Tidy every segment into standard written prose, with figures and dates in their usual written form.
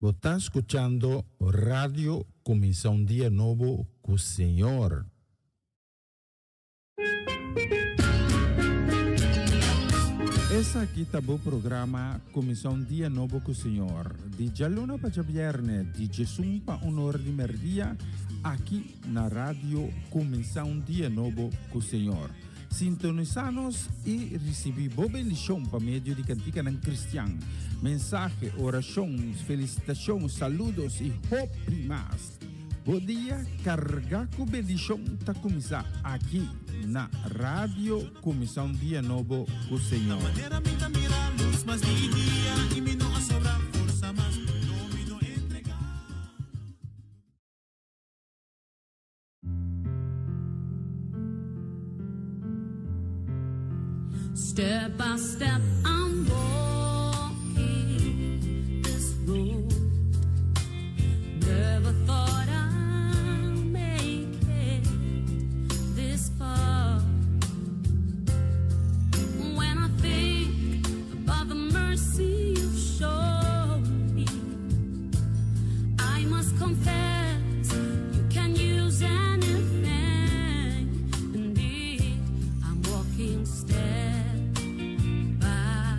Vos está escuchando Radio Comienza un Día Nuevo con Señor. Essa aqui tá o programa Comienza un Día Nuevo con Señor. De Jaluna para Viernes, de Jesus para honor de Merdia, aqui na Radio Comienza un Día Nuevo con Señor. Sintonizanos e recebi boa bendição por meio de cantiga não cristã. Mensagem, oração, felicitação, saludos e hope mais. Bom dia, carregar com bendição está começar aqui na Rádio Comissão Dia Novo com o Senhor. Step by step, I'm walking this road. Never thought I'd make it this far. When I think about the mercy you've shown me, I must confess you can use anything. Indeed, I'm walking step by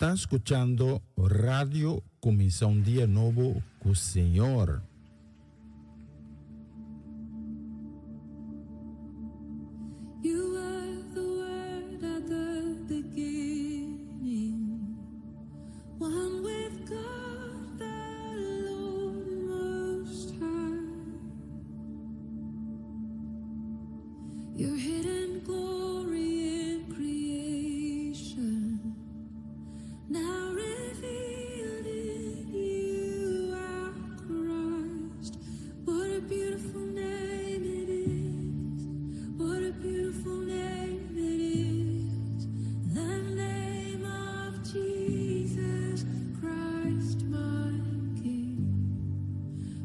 Está escuchando Radio Comisión Día Novo con Señor. You were the word at the beginning, one with God the Lord Most High. Your hidden glory in creation, now revealed in you, our Christ. What a beautiful name it is. What a beautiful name it is. The name of Jesus Christ, my King.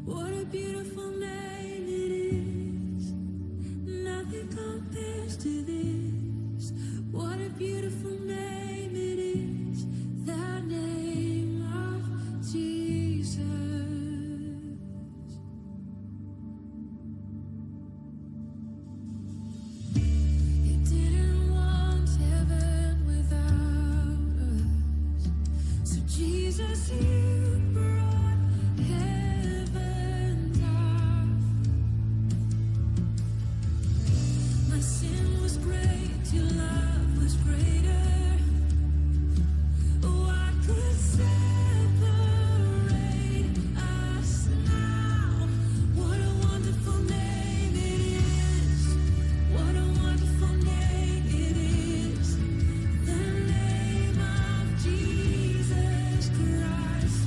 What a beautiful name it is. Nothing compares to this. What a beautiful name it is. The name of Jesus. You didn't want heaven without us. So Jesus, you brought heaven down. My sin was great, your love was greater. What could separate us now? What a wonderful name it is. What a wonderful name it is. The name of Jesus Christ,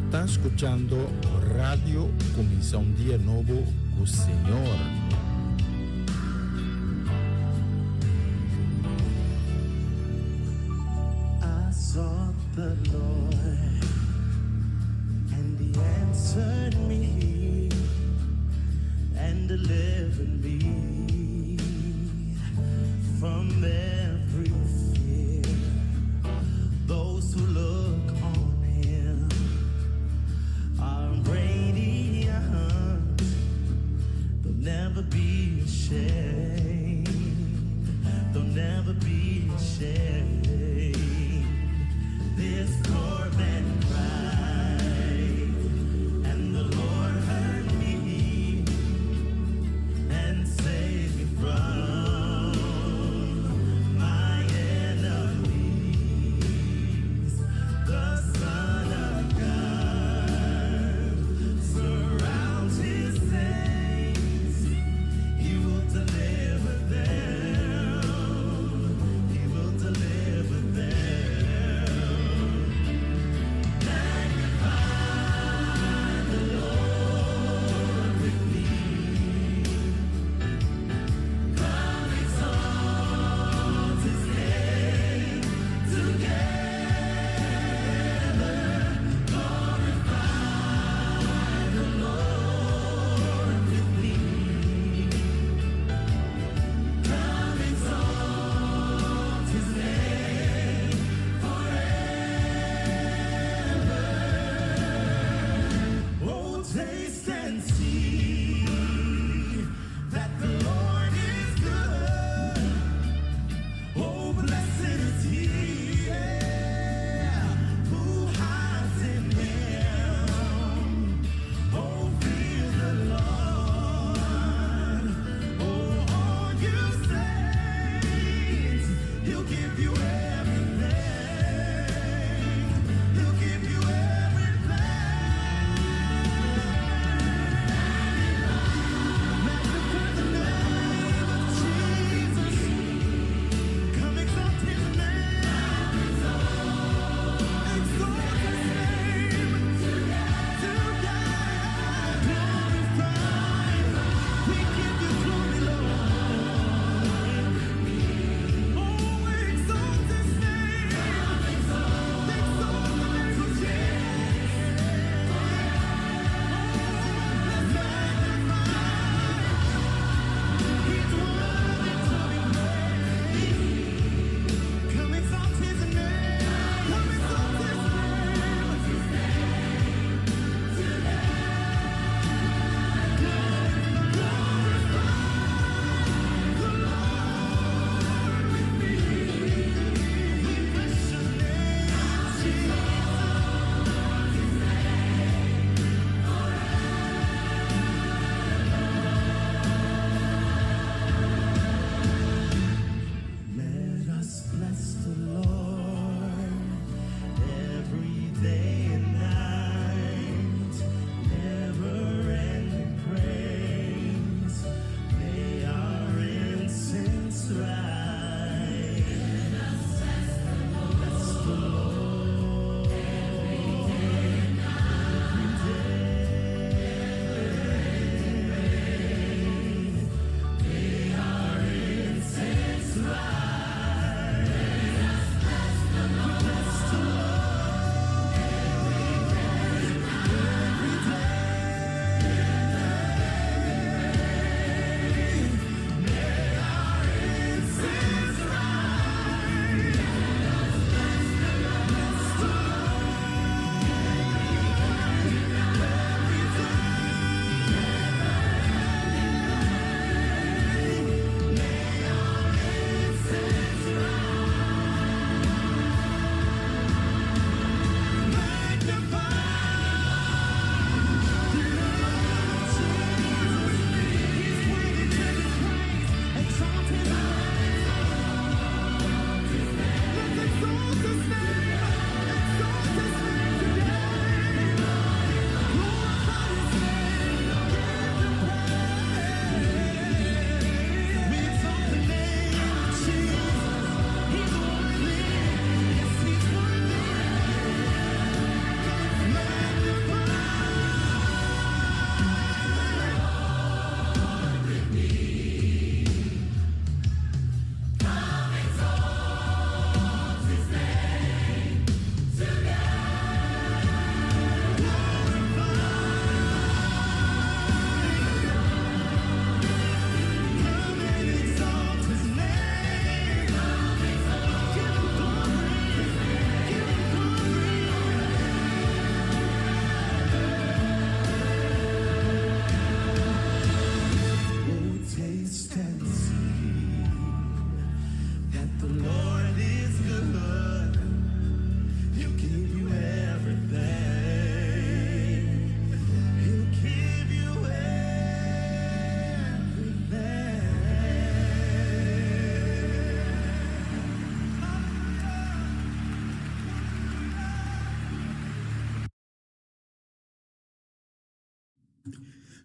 Está escuchando Radio Comienza un Día Nuevo con el Señor. I sought the Lord, and He answered me and delivered me from every fear. Those who look on Him are radiant. They'll never be ashamed. They'll never be ashamed. This poor man cried, and the Lord heard me and saved me from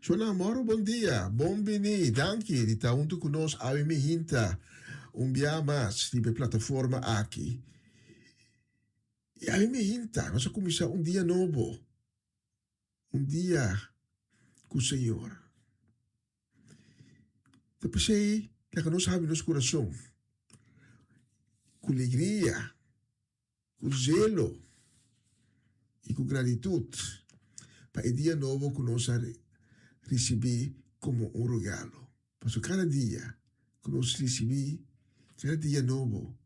Shona Moro, bom dia. Bom bini. Danke. Di taunto conosco ave mi hinta. Dia mais di plataforma aqui. E ave mi hinta. Nós começar dia novo. Dia com o Senhor. Depois aí, que nós sabemos nosso coração. Com alegria. Com zelo. E com gratitude. Para o dia novo que nós receber como regalo. Porque cada dia que nós recebemos, cada dia novo,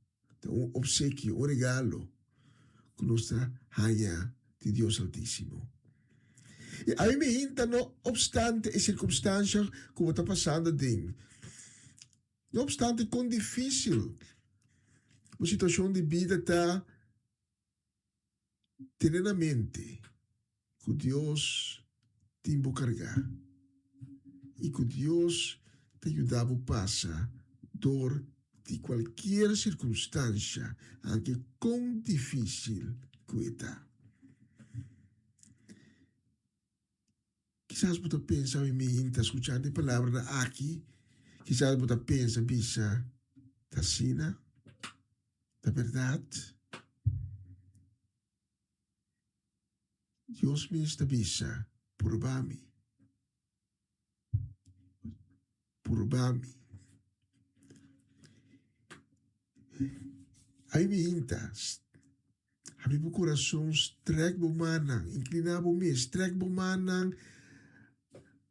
é obsequio, regalo que nós ganha de Deus Altíssimo. E a mim ainda, não obstante as circunstâncias que está passando dentro, não obstante quão difícil a situação de vida está, ter na mente que Deus te carregar e que Deus te ajudava a passar dor de qualquer circunstância, aunque quão difícil que está. Quizás você pensa em mim, está escutando a palavra aqui, quizás você pensa, bisa, está sina, da verdade. Deus me está bisa, por-me. Aí me intas, abri o coração, strek bo manang, inclinabo me, strek bo manang,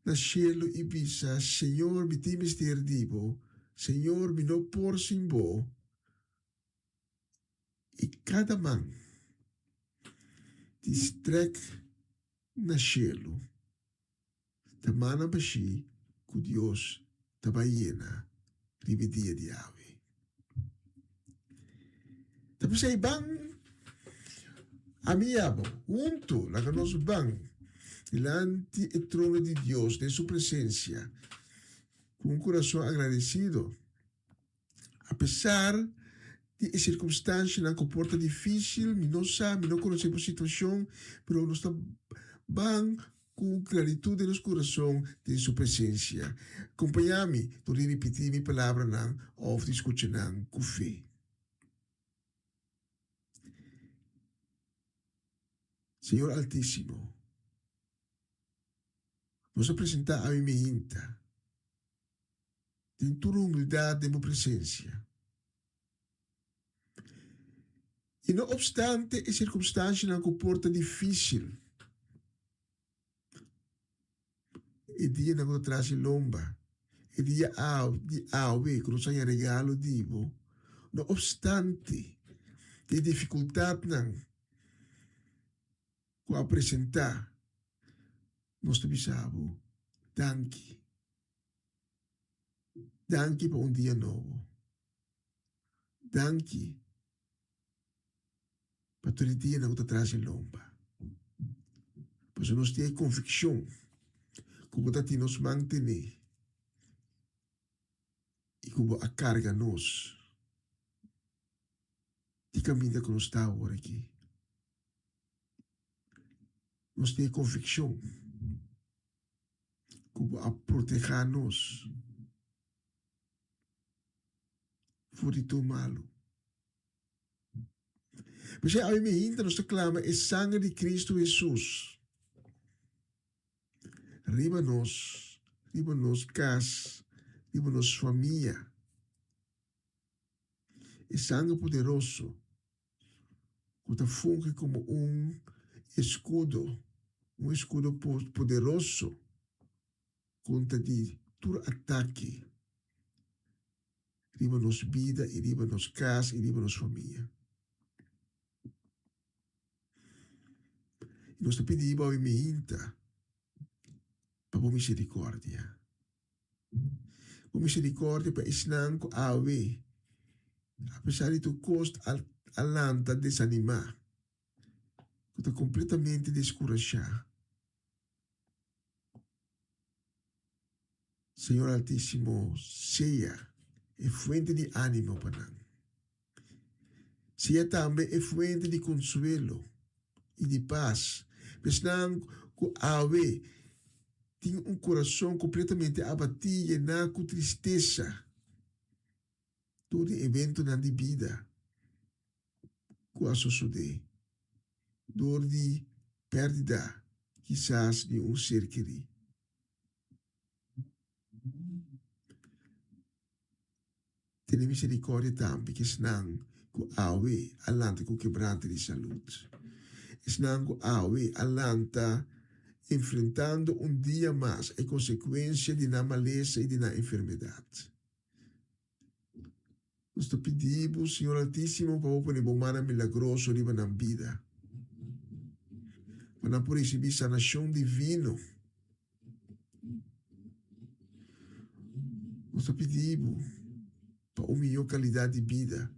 na cielo e bisa, Senhor, me times ter dibo, Senhor, me no por simbo, e cada man, di strek na cielo, da mana bashi, ku Dios, da baiena, ribedia di ave. Tapos sa ibang amiabo, junto, la nos bang, delante el trono de Dios, de su presencia, con un corazón agradecido. A pesar de circunstancias que comporta difícil, mi no sabe, mi no conocemos situación, pero nos van con claritud de nuestro corazón de su presencia. Acompáñame, de repetir mi palabra, o de escuchar con fe. Señor Altísimo, nos presenta a mi hinta, en tu humildad de mi presencia. Y no obstante, es circunstancia que comporta difícil. El día que nos trae lomba, el día que nos haya regalo divo, no obstante, de dificultad que apresentar, nós te bisabo, danke. Danke por dia novo. Danke para todo dia que te traz em lomba. Pois nós temos convicção que você nos mantém e que a carga nos de caminho que nós está agora aqui. Nós temos convicção a proteger-nos de tudo malo. Mas a minha ainda nos clama é sangue de Cristo Jesus. Riba-nos casa, riba-nos família. É sangue poderoso que funge como escudo poderoso contra de todo ataque. Riba nos vida, e riba nos casa, e riba nos família. E nós te pedimos a minha para misericórdia. Por misericórdia para ensinar a ave, apesar de tu custo alanta desanimar, que está completamente descorajado. Senhor Altíssimo, seja fuente de ánimo para nós. Seja também fuente de consuelo e de paz. Mas não que ave tinha um coração completamente abatido, llenado com tristeza. Todo evento na vida, que sucede, dor de perda, quizás de um ser querido. Tenha misericórdia também, que senão que awe alanta com quebranto de saúde. Senão que awe alanta enfrentando um dia mais a consequência de na maleza e de na enfermidade. Nós te pedimos, Senhor Altíssimo, para operar uma mano milagrosa riba na vida. Para por receber sanação divina. Nós te pedimos para uma melhor qualidade de vida.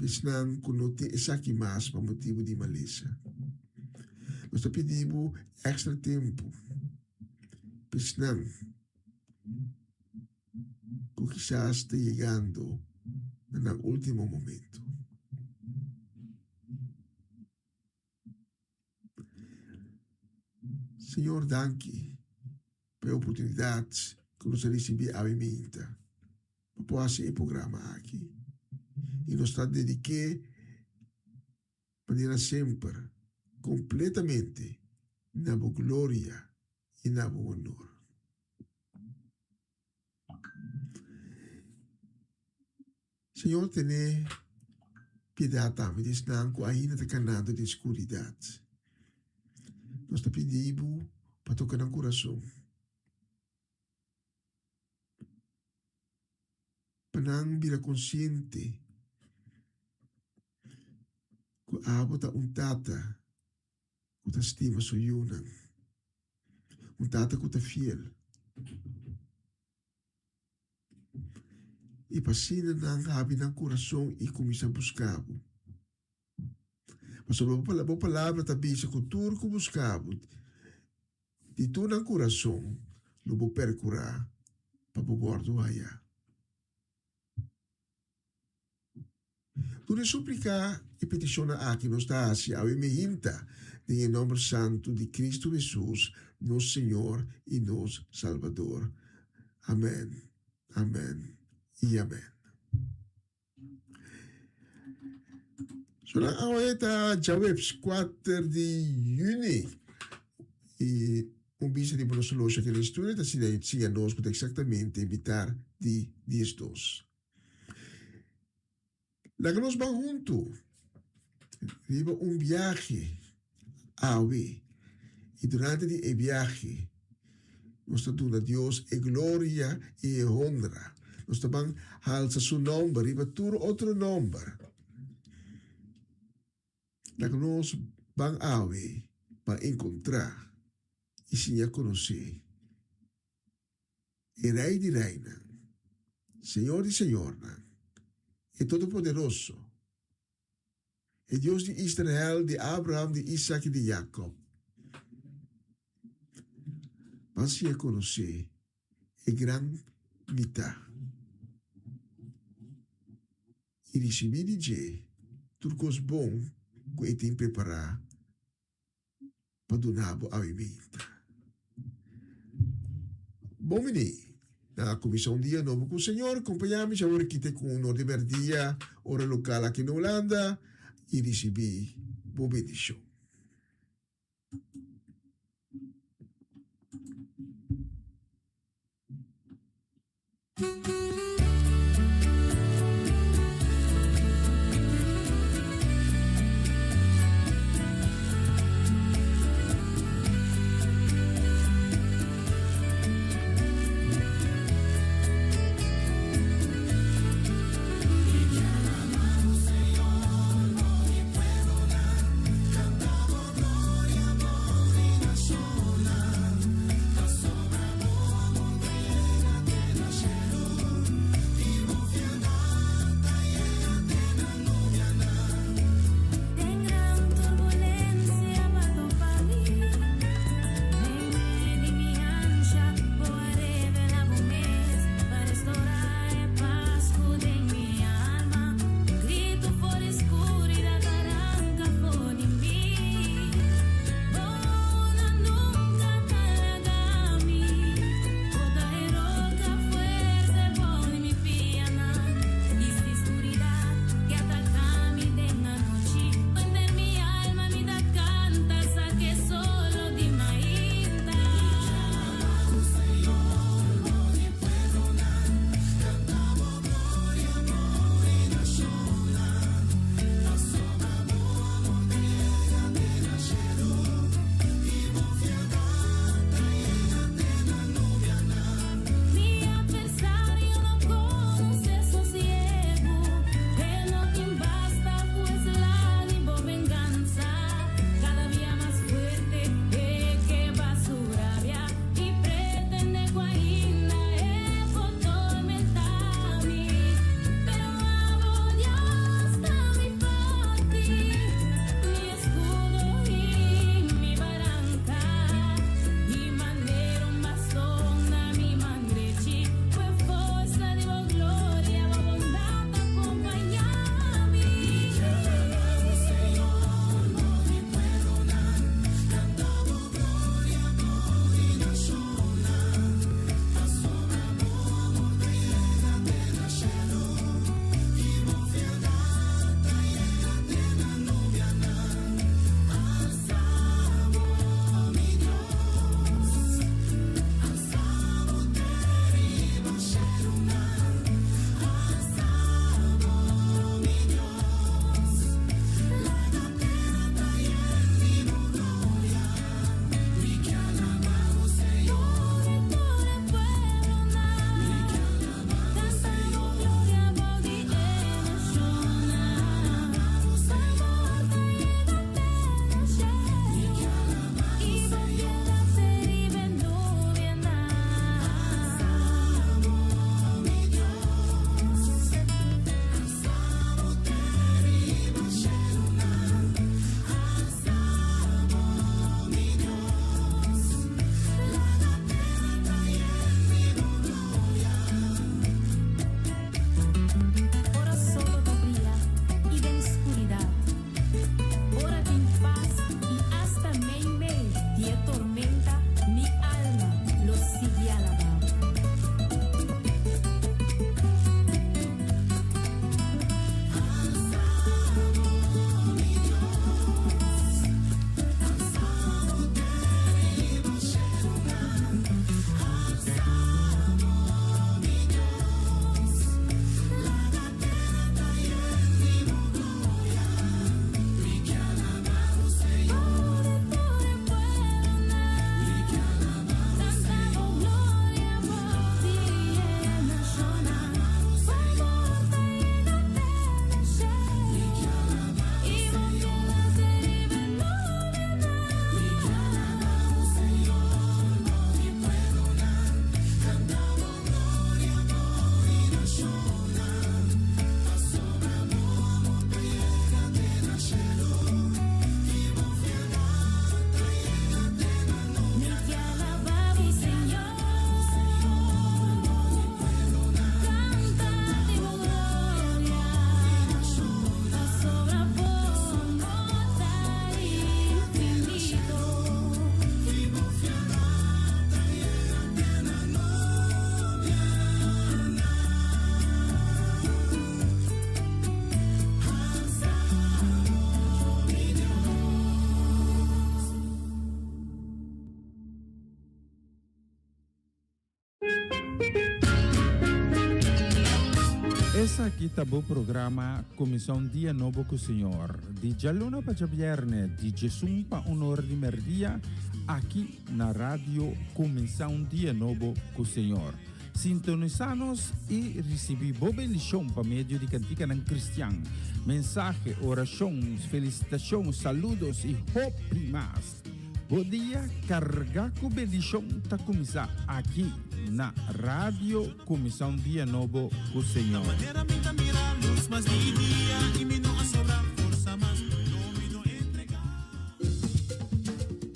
Senão que não tem essa aqui mais para motivo de maleza. Nós te pedimos extra tempo. Senão que quizás está chegando no último momento. Senhor, danke pela oportunidade que nós recebemos a minha para fazer o programa aqui. E nós estamos dedicados para sempre, completamente, na boa glória e na boa honra. Senhor, tenha piedade também desse nanco ainda está canado de escuridade. Nós te pedimos para tocar no coração. Para não vir consciente que a água está tata que está estima soyuna. Tata que está fiel. E passina não abre no coração e começa a buscar. Mas a boa palavra também diz que tudo que buscamos, de todo no coração, lo vou percurar para o bordo aí. Tu suplicar e peticiona aqui nos dá a emergência em nome santo de Cristo Jesus, nosso Senhor e nosso Salvador. Amém. Amém. E amém. Zolang aweta Jawebs 4 de junho e bisa de pronosologia que estuda da cidade nos pode exatamente evitar de 10 La que nos van juntos, viva viaje a Awe y durante el viaje nos dando a Dios gloria y honra. Nos van a alzar su nombre, viva todo otro nombre. La que nos van a Awe para encontrar y sin ya conocer el Rey de Reina, Señor y Señora, el Todopoderoso, el Dios de Israel, de Abraham, de Isaac y de Jacob. Vas a conocer el gran mitad. Y recibir de je, turcos bom que tem preparar para donar a alimento. Bom menino. Na comissão dia novo com o Senhor, acompanhamos a hora que tem com o Norte Verdia, hora local aqui na Holanda, e recebi boa bendição. Essa aqui tá o programa Comissão Dia Novo com o Senhor. De Jaluna para Viernes, de Jesus para Honor de Merdia, aqui na rádio Comissão Dia Novo com o Senhor. Sintonizanos e recebi boa bendição para meio de cantiga ng Cristiano. Mensagem, orações, felicitações, saludos e hope mais. Bom dia, carga com bendição tá começar aqui na rádio Comissão Dia Novo com o Senhor.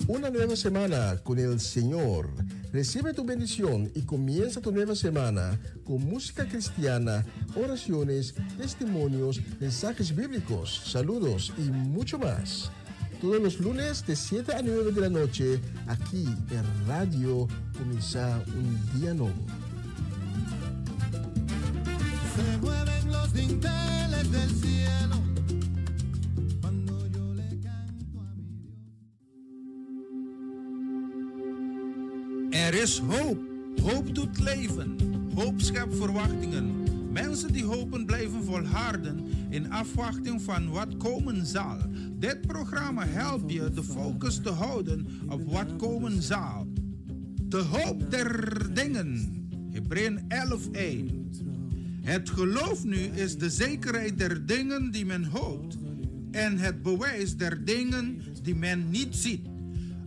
Una nueva semana con el Señor. Recibe tu bendición y comienza tu nueva semana con música cristiana, oraciones, testimonios, mensajes bíblicos, saludos y mucho más. Todos los lunes de 7 a 9 de la noche, aquí en Radio Comienza un Día Nuevo. Se mueven los dinteles del cielo cuando yo le canto a mi Dios. Er is hoop. Hoop doet leven. Hoop schept verwachtingen. Mensen die hopen blijven volharden in afwachting van wat komen zal. Dit programma helpt je de focus te houden op wat komen zal. De hoop der dingen. Hebreeën 11:1. Het geloof nu is de zekerheid der dingen die men hoopt en het bewijs der dingen die men niet ziet.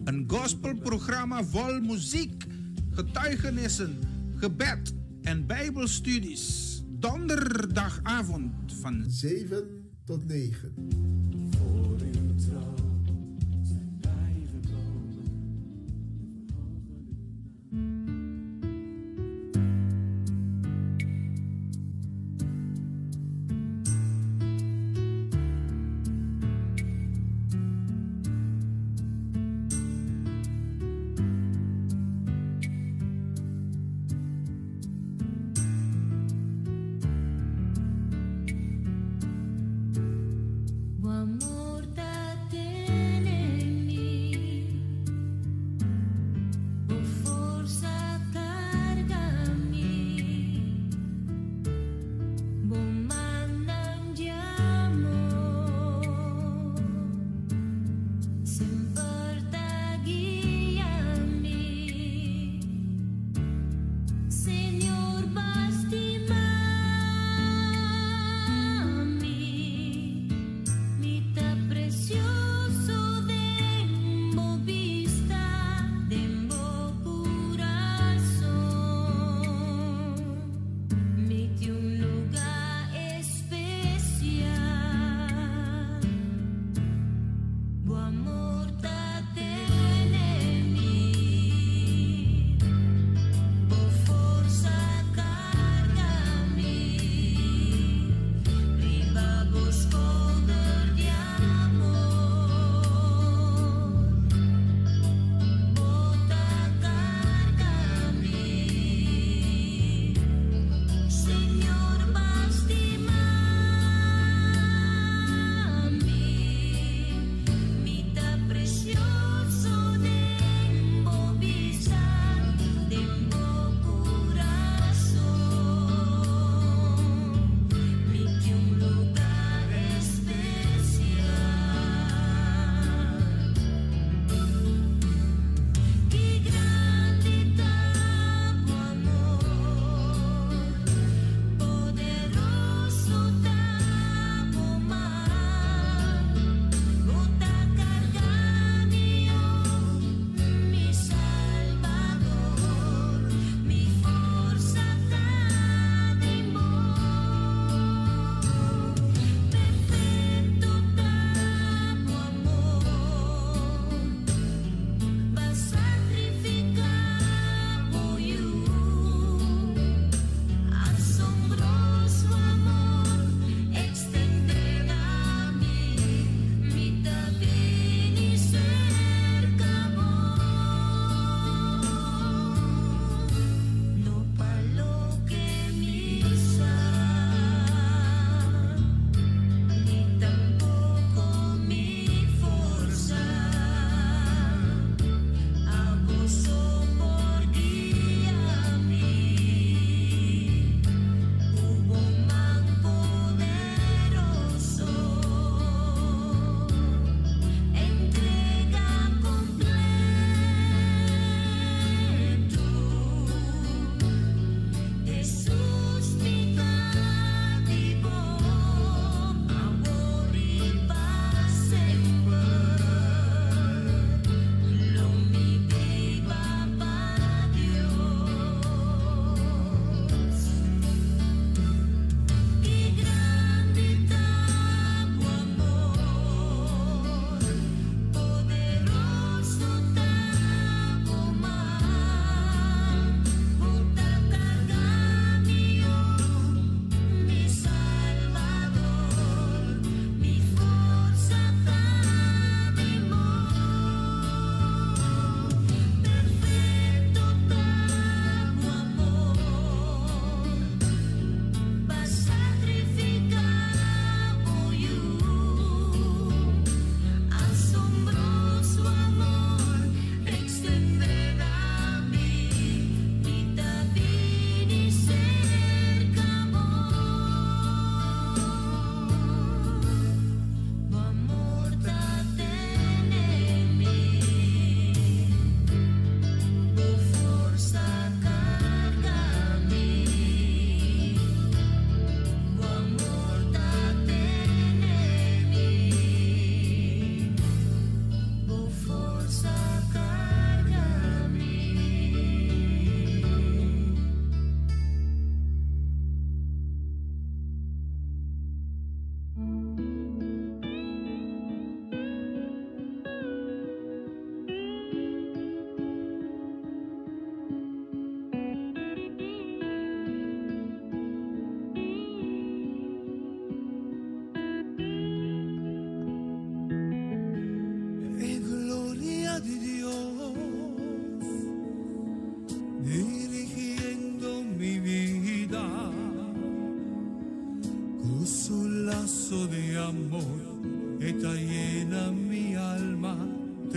Een gospelprogramma vol muziek, getuigenissen, gebed en bijbelstudies. Donderdagavond van 7 tot 9.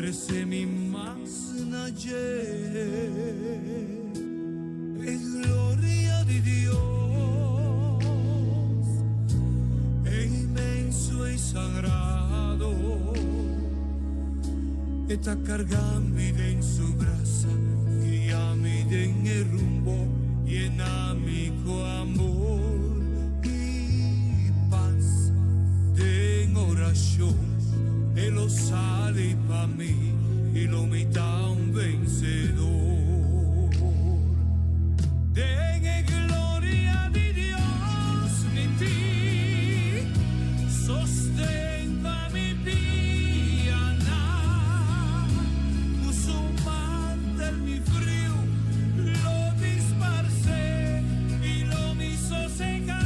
Tresemi más naye, es gloria de Dios, es inmenso y sagrado, está cargando en su brazo, guíame en el rumbo, llena mi amor y paz, en oración. Él lo sale para mí y lo mita un vencedor. Dengue gloria de Dios en ti, sostén pa' mi piana, puso un mantel mi frío, lo disparcé y lo me hizo secar.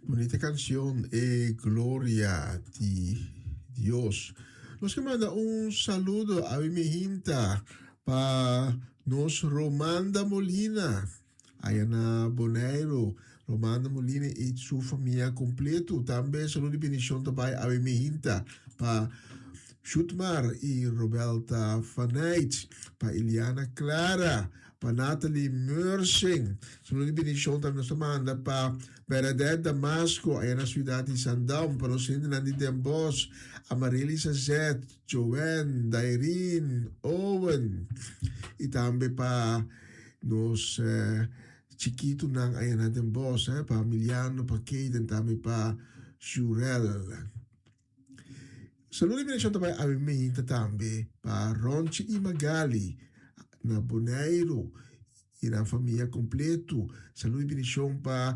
Bonita canción, Gloria de Dios. Nos que manda un saludo a mi hinta para nos Romanda Molina, Ayana Boneiro, Romanda Molina y su familia completo. También saludo y bendición también a mi hinta para Schutmar y Roberta Fanait, para Iliana Clara, para Natalie Mersing. Saludo y bendición también nos manda para Bernadette Damasco, aí na cidade de Sandão, para os índios de Dembos, Amarelisa Zet, Joanne, Dairin, Owen, e também para nos chiquitos aí na Dembos, para Emiliano, para Keiden, também para Jurel. Saludo e bendição também a mim também para Ronchi e Magali, na Boneiro, e na família completo. Saludo e bendição para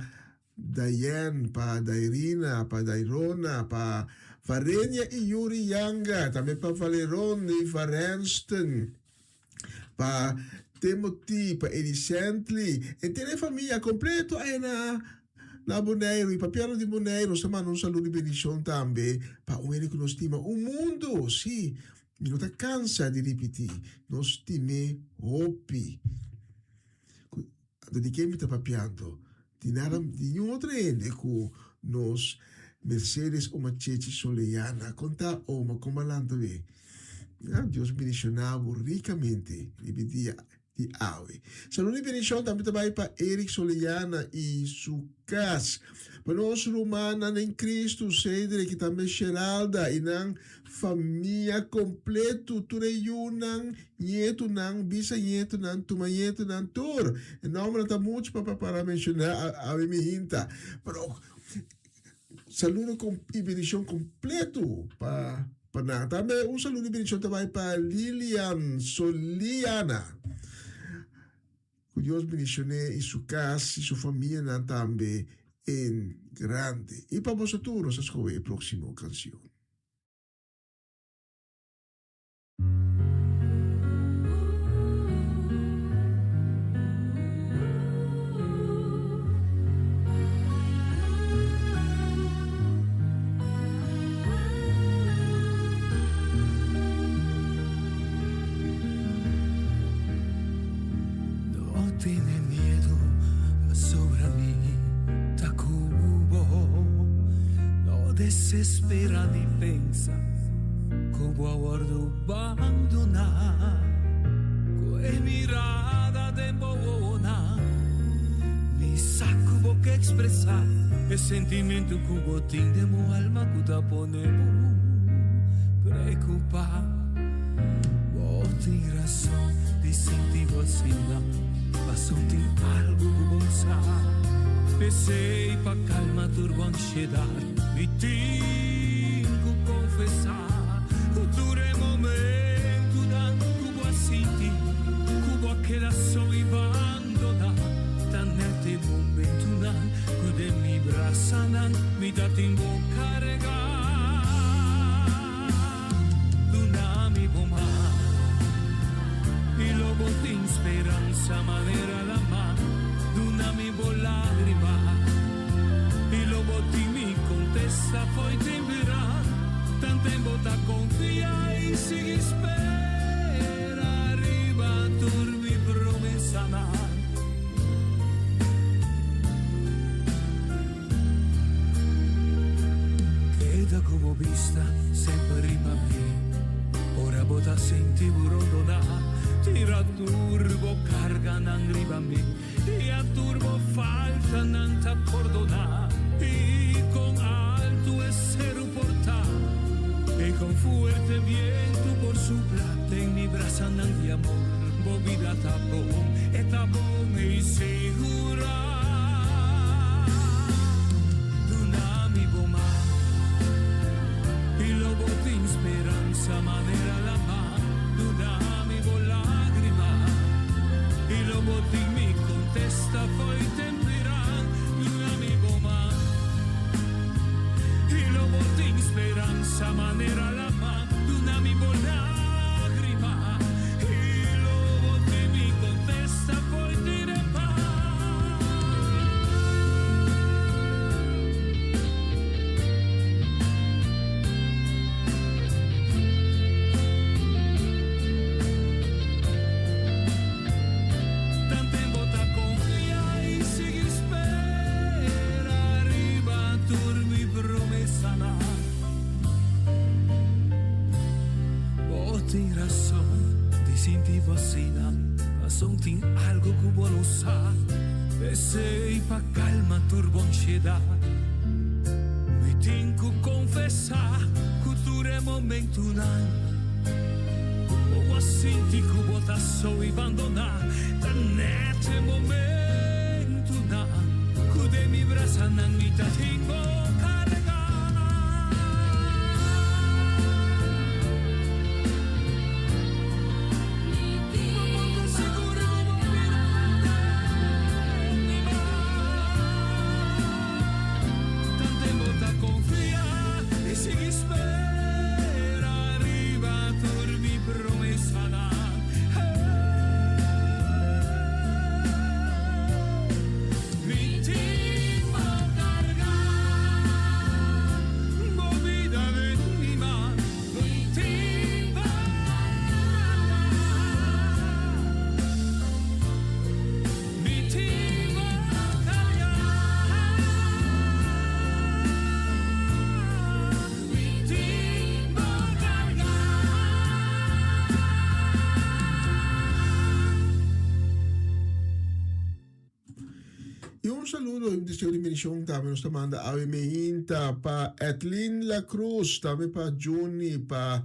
Diane, para Dairina, para Dairona, para Varenia e Yuri Yanga, também para Valeron e Varensten, para Timothy, pa Edicently, e tiene famiglia completo ai na Bonaire, i papiano di Bonaire, sama non saluto di benedizione tambe, pa uomini che non stima un mondo, sì, mi non ta cansa di ripeti, non stime oppi. Dedichiamo ta papianto, di inoltre cu nos Mercedes o Maceci Soleiana, conta o ma comalando ve. Dios bendicionavo ricamente, ripetia di Awe. Saluti benedizione também trabalha para Eric Soleiana e Sucas. Para nós romana em Cristo, Cedre, que também Geralda, e nang família completo, tureyunang, nieto nang, bisa nieto nang, tumanieto nang, tur. E não me muito para mencionar a minha hinta. Pero, saludo e bendição completo para também saludo e bendição também para Lilian Soliana. Que Deus bendicione e sua casa e sua família também em grande. E para você todos, escolher a próxima canção. Tiene miedo sobre mí, Tacubo. No desespera ni pensa, como aguardo abandonar. Con mirada de buona, mi saco que expresar el sentimiento que tiene mi alma que te ponemos preocupar. Vos tienes razón, de sentir vacina. Passou-te algo bom pensei para calma turbo ansiedade me tenho confessar o dure momento que vou sentir que vou quedar só e abandonar tá nesse momento que de mi braça me dá tempo carregar do nome bom e logo tem speranza manera la mano d'una mi lágrima e logo ti mi contesta poi temperà tan tempo ta confia e si spera arriva turbi promessa queda come vista sempre rima me ora bota senti burodona tira turbo carga nan riba me e a turbo falta nan ta perdona e con alto essere portar e con fuerte viento por soplar en mi brasa nan di amor movida ta bon e segura dunami boma e lobo tin speranza manera la mano dunami e lo botti mi contesta poi temperan una mi goma e lo botti in speranza manera la mano una mi lágrima e lo botti mi contesta poi dire Senti algo che vuole sa e sei pa calma turbo ansiedade mi tengo confessar che dure momento o senti che vuota só e abandonar da nete momento che de mi brasa nan mi ta tengo un saludo de Señor bendición también nos manda a Meinta, pa Etlin La Cruz, también pa Johnny, pa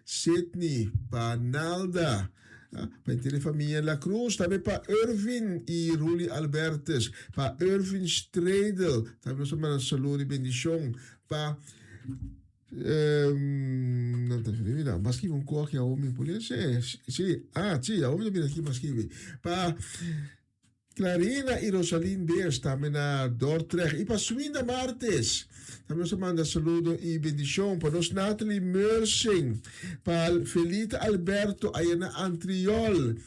Sidney, pa Nalda, pa entire familia La Cruz, también pa Irvin y Ruli Albertes, pa Irvin Stradel, también nos manda saludo y bendición, pa mira, mas que un corre a homem polícia, sim, a homem mira aqui mas que pa Clarina y Rosalín Beers también a Dordrecht y para Swinda Martes también nos manda saludo y bendición para nos Natalie Mersing, para Felita Alberto Ayana Antriol,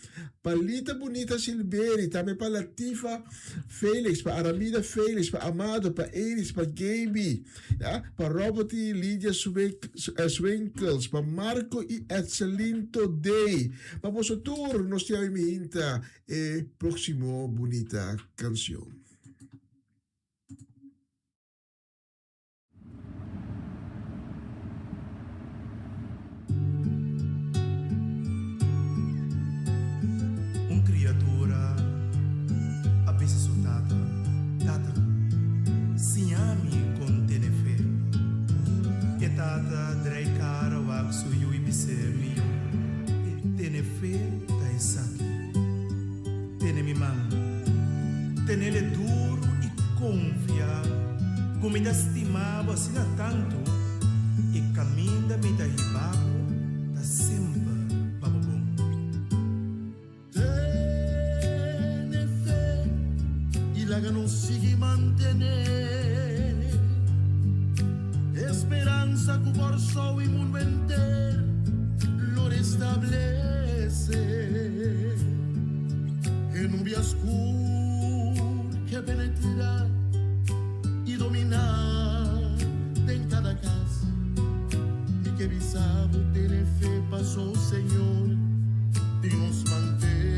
para Lita Bonita Silveri, también para Latifa Felix, para Aramida Felix, para Amado, para Eris, para Gaby, para Robert y Lydia Swinkels, para Marco y Excelinto Day. Vamos a tour, nos tiene mi hinta próximo bonita canción. Criatura a vezes o tata se ami con tene fé e tata drei cara o axo yu e bisemi tene fé ta esaki tene mi man tene ele duro e confia como me estimava assim tanto e caminha me da ribabo ta sempre bababom. Que non si mantenere esperanza que por so y mundo entero lo restablece en un via oscuro que penetra y dominar en cada casa y que visado tiene fe pasó Señor y nos mantiene.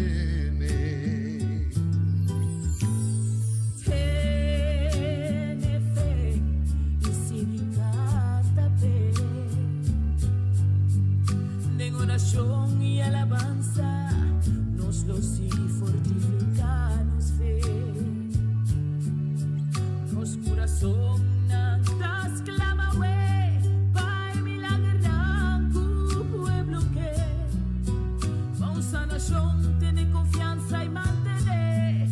Y alabanza nos lo sigue fortificanos fe nos corazón nantas clama we pai milagran tu pueblo que vamos a nación tiene confianza y mantener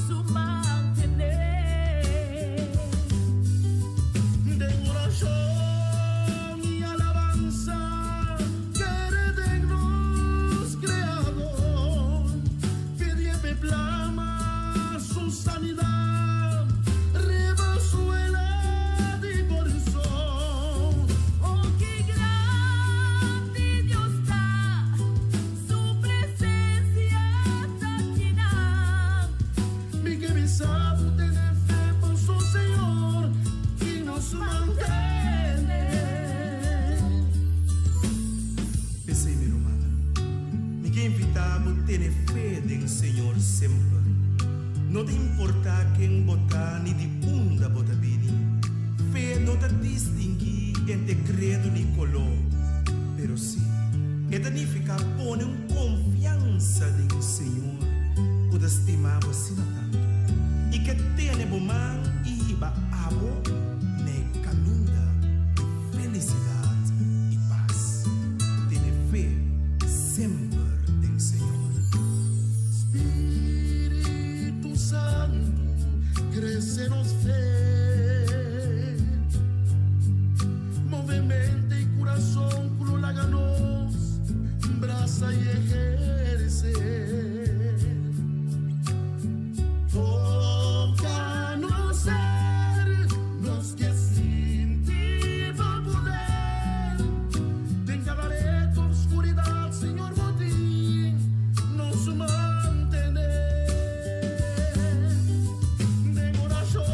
su mantener de oración y alabanza. Tiene fe en Señor sempre. Non ti importa che bota ni di bunda bota bini. Fe non ti distingui entre credo ni color. Pero sì, e significa pone un confianza en Señor. Que estimava sino tanto. E che tiene boman e iba abo ne caminda de felicidade e paz. Tiene fe sempre en Señor. Espíritu Santo, crecenos fe, movimiento y corazón, culo láganos, braza y ejerce. Tócanos ser los que sin ti va a poder, en cada reto, oscuridad, Señor, botín, nos mantener. De corazón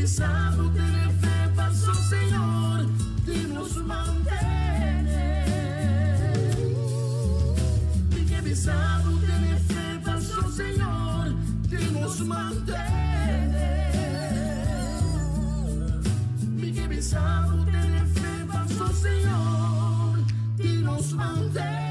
Bisabo tener fe, paso Señor, y nos mantiene. Que Bisabo tener fe, paso Señor, y nos mantiene. Que Bisabo tener fe, paso Señor, y nos mantiene.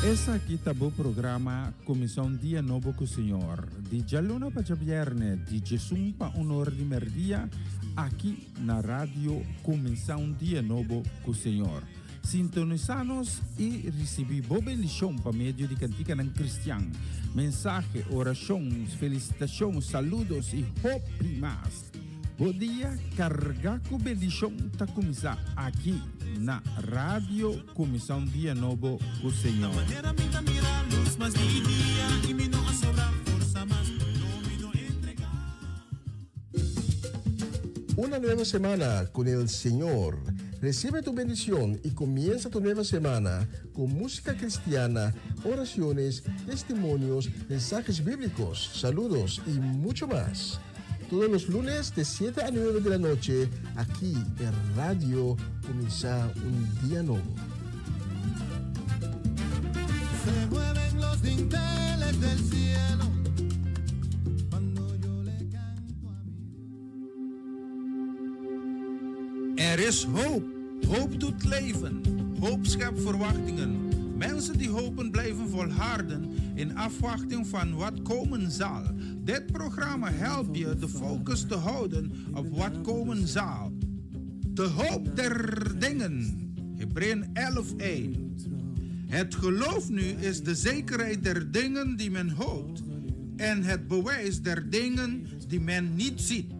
Essa aqui tá o programa Comissão Dia Novo com o Senhor. De Jaluna para Viernes, de Jesus para Honor de Merdia, aqui na rádio Comissão Dia Novo com o Senhor. Sintonizanos e recebi boa bendição para meio de cantica ng Cristian. Mensagem, orações, felicitações, saludos e hope mais. Bom dia, carga com bendição tá começar aqui na rádio Comissão Dia Novo com o Senhor. Una nueva semana con el Señor. Recibe tu bendición y comienza tu nueva semana con música cristiana, oraciones, testimonios, mensajes bíblicos, saludos y mucho más. Todos los lunes de 7 a 9 de la noche, aquí en Radio Comienza un Día Nuevo. Se mueven los dinteles del cielo cuando yo le canto a mi Dios. Er is hoop. Hoop doet leven. Hoop schept verwachtingen. Mensen die hopen blijven volharden in afwachting van wat komen zal. Dit programma helpt je de focus te houden op wat komen zal. De hoop der dingen. Hebreeën 11:1. Het geloof nu is de zekerheid der dingen die men hoopt en het bewijs der dingen die men niet ziet.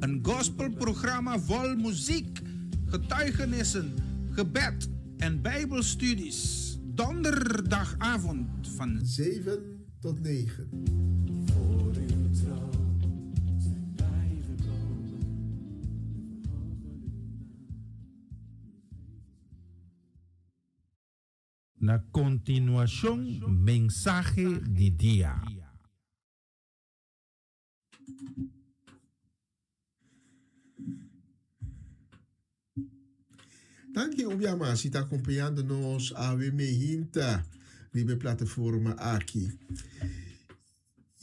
Een gospelprogramma vol muziek, getuigenissen, gebed en bijbelstudies. Donderdagavond van 7 tot 9. Na continuación, mensaje de día. Dank je, Obiama, si está acompanhando-nos a Wemehinta, libre plataforma aqui.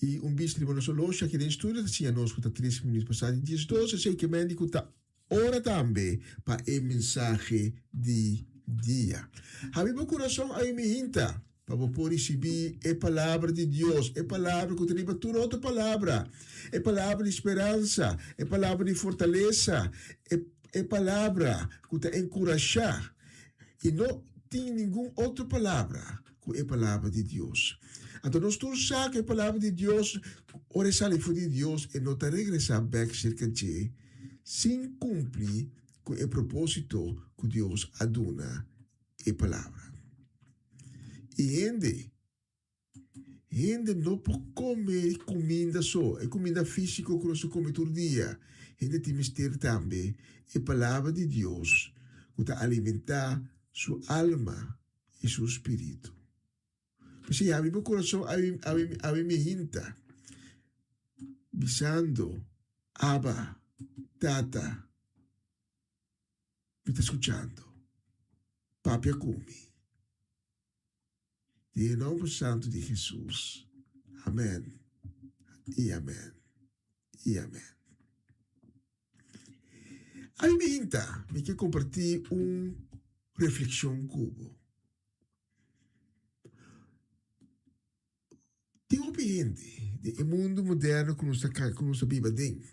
E bicho de nosso loja aqui dentro do estúdio, tinha nós com 3 minutos passados, dias 12, sei que me digo tá hora também para a mensagem de dia. Habemos coração a Wemehinta, para poder receber a palavra de Deus, a palavra que tem toda outra palavra, a palavra de esperança, a palavra de fortaleza, a palavra que te encorajar e não tem nenhuma outra palavra que a palavra de Deus. Então nós todos sabemos que a palavra de Deus, ora sale de Deus e não te regressar back cerca de sem cumprir com o propósito que Deus aduna a palavra. E ainda não pode comer comida só, é comida física que nós comemos todo dia. Ainda temos que ter também a palavra de Deus que te alimentar sua alma e seu espírito. Porque a meu coração, a minha hinta, bisando, Abba, Tata, me está escutando, Papi Akumi. Em nome santo de Jesus. Amém. E amém. E amém. A minha hinta, me quer compartilhar uma reflexão cubo. Tem opiniente do mundo moderno que nós vivemos dentro.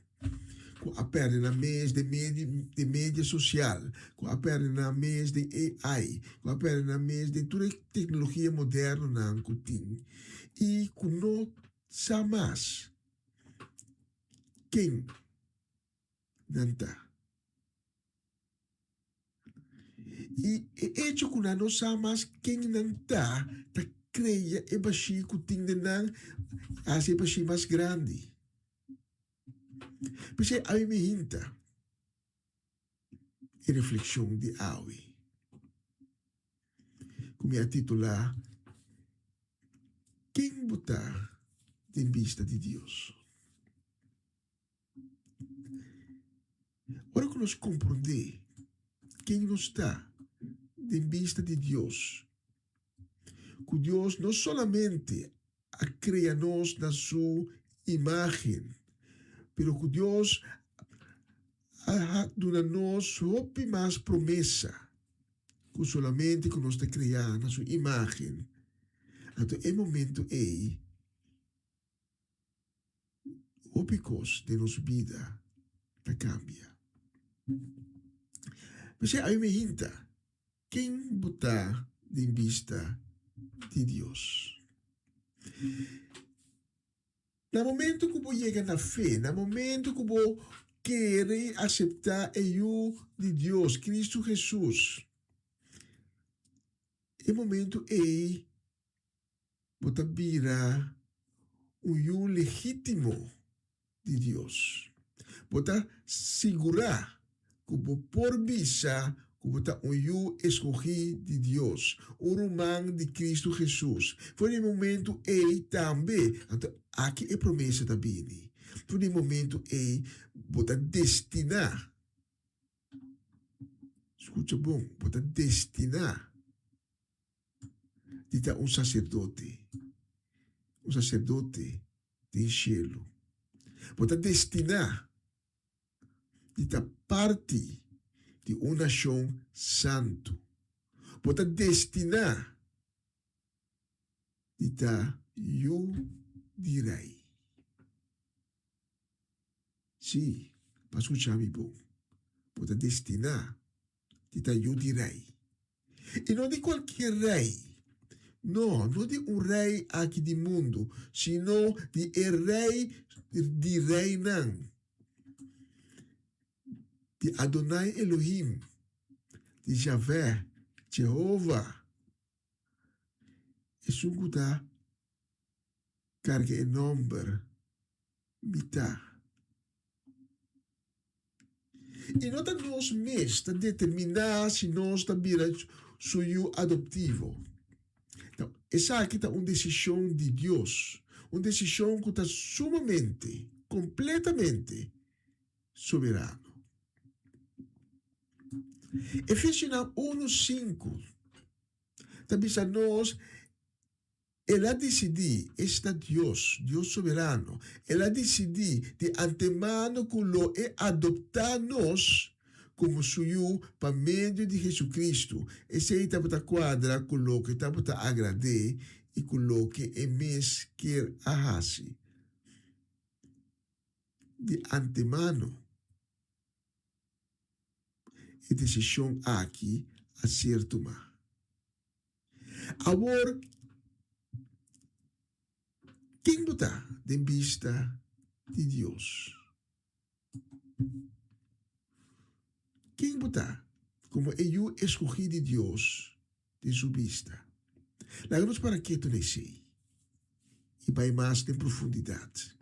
Com a perna na mesa de mídia social, com a perna na mesa de AI, com a perna na mesa de toda a tecnologia moderna na Ancutin. E com não sabe mais quem não está. E é hecho que não sabe mais quem não está, creia e baixi que tem de não, assim baixi mais grande. Porque a minha hinta e reflexão de Aui. como a titular, quem botar em vista de Deus? Ora que nós compreender quem não está em vista de Deus, que Deus não solamente a cria nós na sua imagem, pero que Deus ha dado a nós hope mais promessa, que solamente que nós está criando na sua imagem. Então, é momento aí, hope coisa de nossa vida está cambia. Mas aí me hinta, quem botar em vista de Deus? No momento que você chega na fé, no momento que você quer aceitar o de Deus, Cristo Jesus, é momento aí você vira eu legítimo de Deus. Você segurar que você por visa que você eu escolhi de Deus, o romano de Cristo Jesus. Foi o momento aí também. Então, aqui é promessa também. Foi o momento aí você destinar. Escuta bom, você destinar de ter um sacerdote de cielo. Você destinar de ter parte de uma nação santo. Você destinar de ter eu direi. Sim, mas escucha-me bom. Você destinar de ter eu direi. E não de qualquer rei. Não de um rei aqui do mundo, sino de rei de reinan. De Adonai Elohim, de Javé, Jeová. É um guda carga em nome mitá. E não está nós mesmos a determinar se nós também somos adoptivo. Então, essa aqui está uma decisão de Deus, uma decisão que está sumamente, completamente soberano. Efésios 1:5 também a nós, ela decidiu, está Deus soberano, ela decidiu de antemano que lo é adoptar nós como suyo para meio de Jesus Cristo. Esse aí está para quadra com o que está para agradar e com o que é mais quer ahasi. De antemano, a decisão aqui a ser tomada. Agora, quem está em vista de Deus? Quem está como eu escolhi de Deus de sua vista? Lagamos para que tu nem sei. E vai mais em profundidade.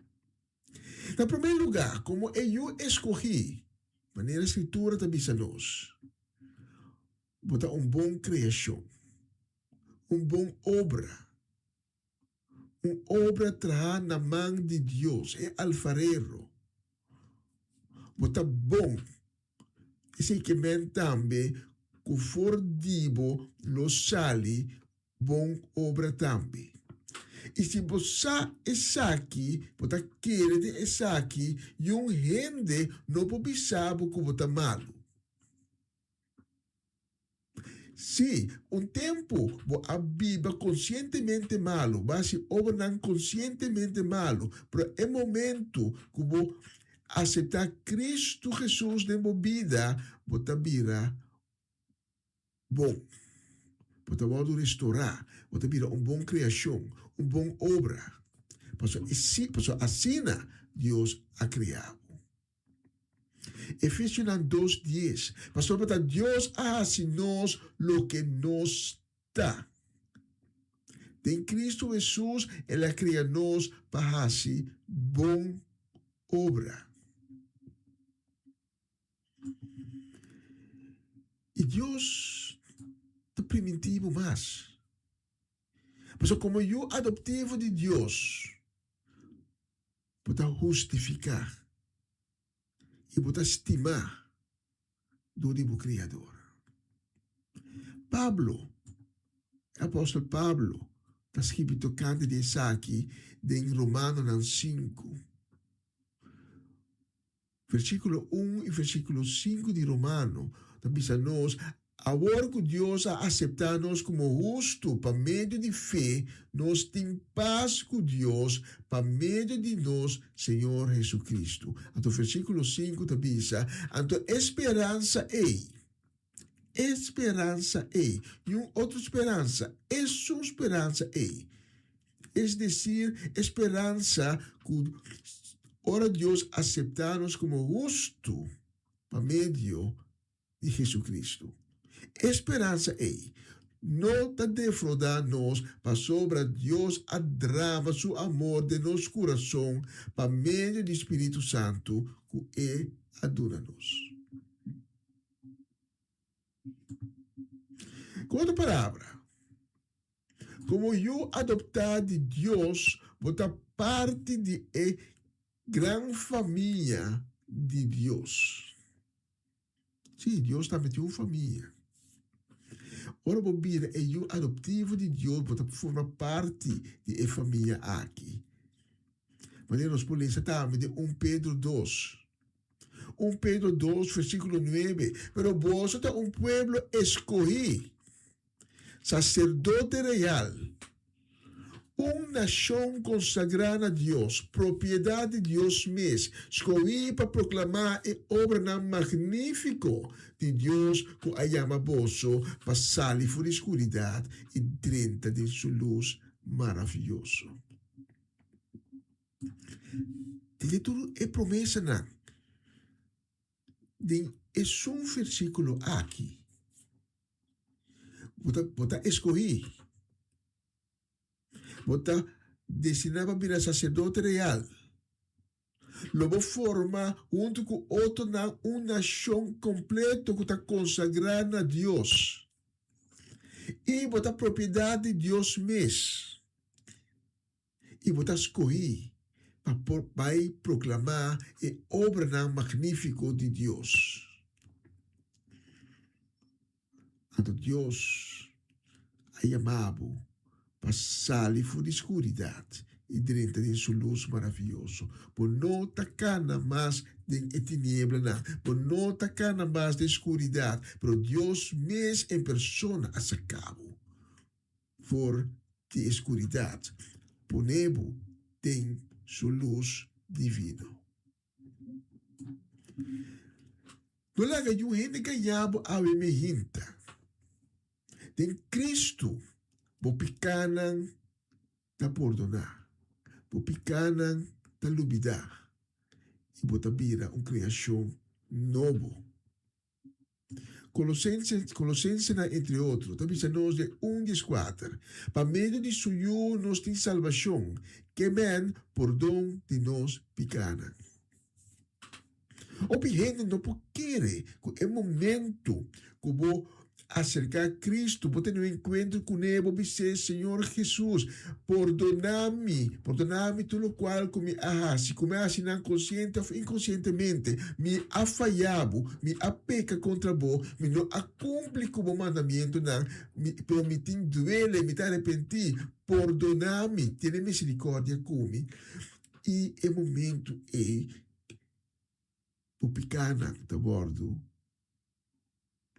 Em primeiro lugar, como eu escolhi, maneira a escritura também a nós, botar bom criação, bom obra. Obra trabalhar na mão de Deus, é alfarero. Botar bom. Esse que men também, que for dibo, lo sali, bom obra também. E se você é aqui, você quer de essa aqui, e gente não pode saber que você é malo. Sim, tempo a Bíblia conscientemente malo, base obra conscientemente malo, mas é momento que você aceitar Cristo Jesus na sua vida, você vira bom. Você pode restaurar, você vira bom criação, bom obra. Porque assim Deus a criado. Efésios 2:10. Pastor, para Deus hace nós lo que nos está. Em Cristo Jesus, Ele cria nós para fazer bom obra. E Deus é primitivo mais. Pero como yo adoptivo de Dios, puedo justificar y puedo estimar do tipo Criador. Pablo, apóstolo Pablo, está escrito cante de aqui em Romanos 5, versículo 1 e versículo 5 de Romano, também nos agora que Deus a aceitar-nos como justo por meio de fé, nós tem paz com Deus por meio de nós, Senhor Jesus Cristo. Então, versículo 5 também diz, então, esperança é. Esperança é. E outra esperança. Essa esperança é. É decir, esperança que ora Deus aceitar-nos como justo por meio de Jesus Cristo. Esperança é. Não te defraudar-nos para sobre Deus a drama seu amor de nosso coração por meio do Espírito Santo que é aduna-nos. Com outra palavra, como eu adoptado de Deus, vou estar parte de grande família de Deus. Sim, Deus também tem uma família. Ora, bobina, eu adoptivo de Deus, vou formar parte de família aqui. Mas nós podemos também de 1 Pedro 2. 1 Pedro 2, versículo 9. Pero vos sois un pueblo escogido, sacerdote real, una nación consagrada a Dios, propiedad de Dios mesmo, escolhido para proclamar a obra magnífico de Deus que a llama vosso para salir fora da escuridade e dentro de sua luz maravilhoso. Tem tudo é promessa, não? É um versículo aqui. Bota escolher. Bota destinado para virar sacerdote real. Logo forma, junto com outro, uma nação completa que está consagrada a Deus. E bota propriedade de Deus mesmo. E bota escolher para proclamar a obra magnífica de Deus. Então Deus a chamado para sair fora da escuridade e dentro de sua luz maravilhosa. Por não tacar mais de tiniebla, não. Por não tacar mais de escuridade. Pero Deus mesmo em persona a sacado fora de escuridade. Por nebo tem sua luz divina. Não laga de gente ganhava a mehinta. Tem Cristo, bo picanan ta perdonar, bo picanan ta lubidar, e bo tabira criação novo. Colossenses, entre outros, também se nós de 1:4, para meio de suyo nós tem salvação, que men por dom de nós picanan. O gente não pode querer, que é momento que vou acercar a Cristo, vou ter um encontro com Ele, vou dizer, Senhor Jesus, perdona-me tudo o qual que me arrasi, como é assim, consciente ou inconscientemente, me afaiabo, me apeca contra vós, me não acumple como mandamento, não, pero me tem duele, me arrepentir, perdona-me, tenha misericórdia comigo, e o momento é o picana da bordo,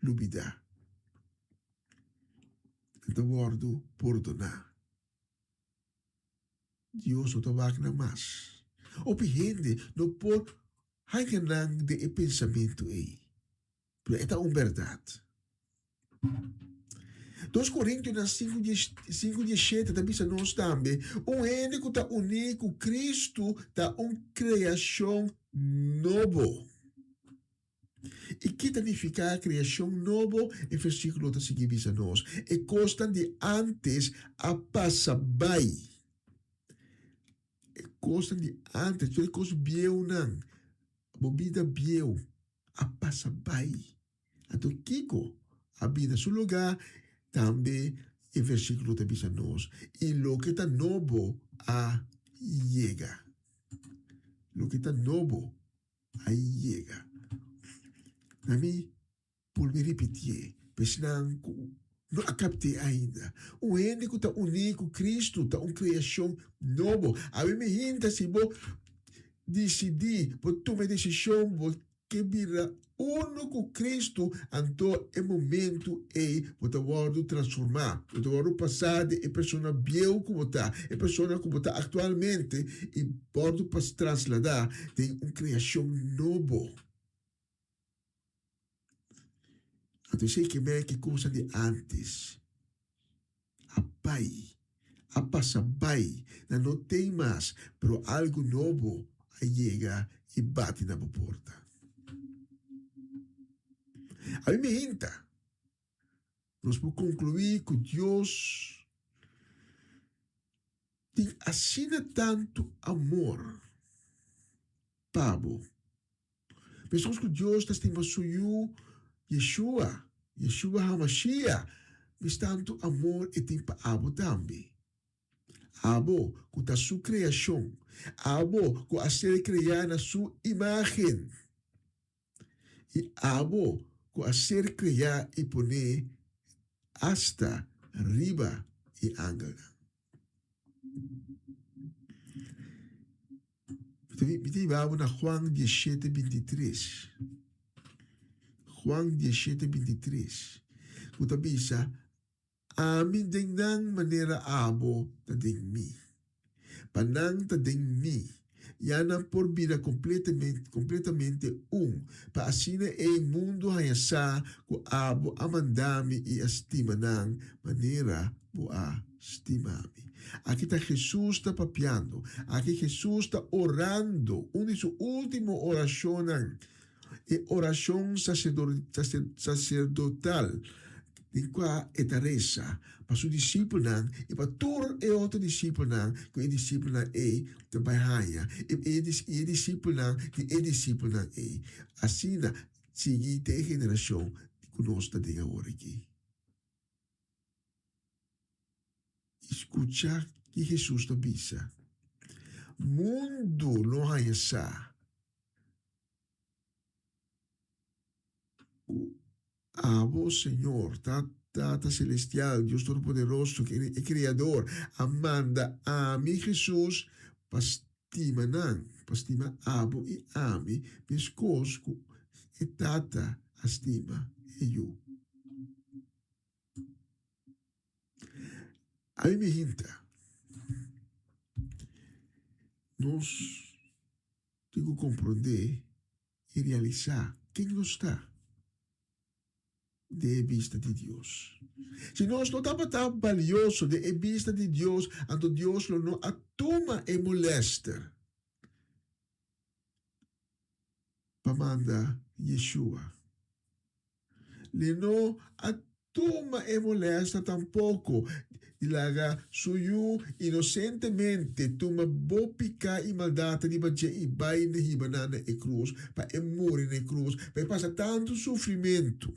lubida. Da bordo perdonar. Deus o tabak na mas. O gente não pode hangar de pensamento aí. Pero esta é uma verdade. 2 Coríntios 5:17 também se nós também. Gente que está unido com Cristo está uma criação nova. E que significa a criação nova em versículo da seguinte a nós. E costa de antes a passar bem. E costa de antes, tudo coisa bieu não. Bobida bieu a passar bem. Então, Kiko, a vida no seu lugar, também e versículo te bisa nos, y lo que está novo a llega. Lo que está novo a llega. Nami, por me repetir, pensando, não captei ainda. O único está unido, Cristo está uma criação nova. A mim me hinta se vou decidir, vou tomar decisão, vou que vira uno com Cristo, então é momento vou transformar, vou passar de pessoa biel como está, é pessoa como está atualmente e pode trasladar de uma criação nova. Então, sei que é que coisa de antes. A pai, a passa pai, não tem mais, pero algo novo chega e bate na porta. A mim me hinta. Nós podemos concluir que Deus tem assina tanto amor. Pabo. Pensamos que Deus está estimando suyo Yeshua HaMashiach, mas tanto amor e tem para Abo também. Abo, com a sua criação. Abo, com a ser criada na sua imagem. E Abo, com a ser criada e poner hasta riba e ângulo. Vamos na Juan 17:23. Juan 17:23. Kuta bisa, amin ding nang manera abo ta ding mi. Panang ta ding mi. Yana por vida completamente pa asina mundo hayasa ku abo amandami e estima nang manera boa estimami. Aqui está Jesus está papiando. Aqui Jesus está orando. Uma de suas últimas orações e oração sacerdotal de qual é Teresa para seu discípulo e para todo e outro discípulo que é discípulo de Bahia e discípulo que é discípulo assim sigue a geração que nós está de agora aqui. Escucha que Jesus está bisa. Mundo não há essa. Abo Senhor, Tata Celestial, Deus Todo-Poderoso, que é Criador, amanda a mim Jesus, pastima abo e ami, pescosco e Tata estima e eu. A mim me hinta. Nós temos que compreender e realizar quem nós está. De vista de Deus. Se nós não estamos tão valiosos de vista de Deus, então Deus não atuma e molesta. Para mandar Yeshua. Ele não atuma e molesta tampouco. Ilaga suyo inocentemente tuma bopica e maldata di badia e vai na hibanana e cruz, para morrer na cruz, para passar tanto sofrimento.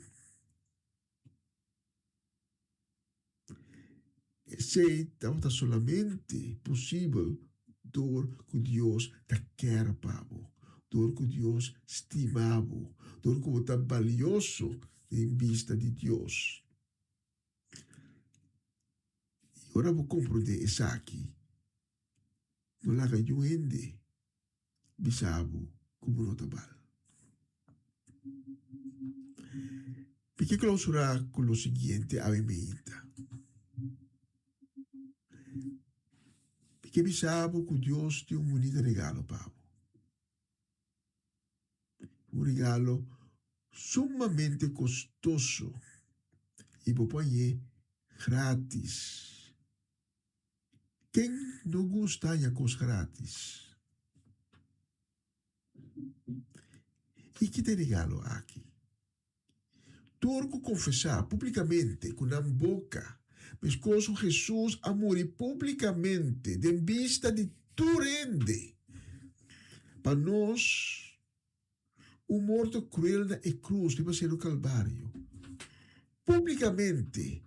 Sei que solamente possível dor que Deus te quer, Pabo. Dor que Deus estimava. Dor que está valioso em vista de Deus. E agora vou compreender isso aqui. Não laga eu ende. Bisabo como não trabalha. Porque clausurar com o seguinte a mim. Que me sabe que Deus tem bonito regalo, Pablo. Regalo sumamente custoso e põe grátis. Quem não gosta de coisas grátis? E que te regalo aqui? Torco confessar publicamente com a boca. Mas coso Jesus a morrer publicamente, de vista de tu rende. Para nós, o morto cruel na cruz, de ser no Calvário. Publicamente,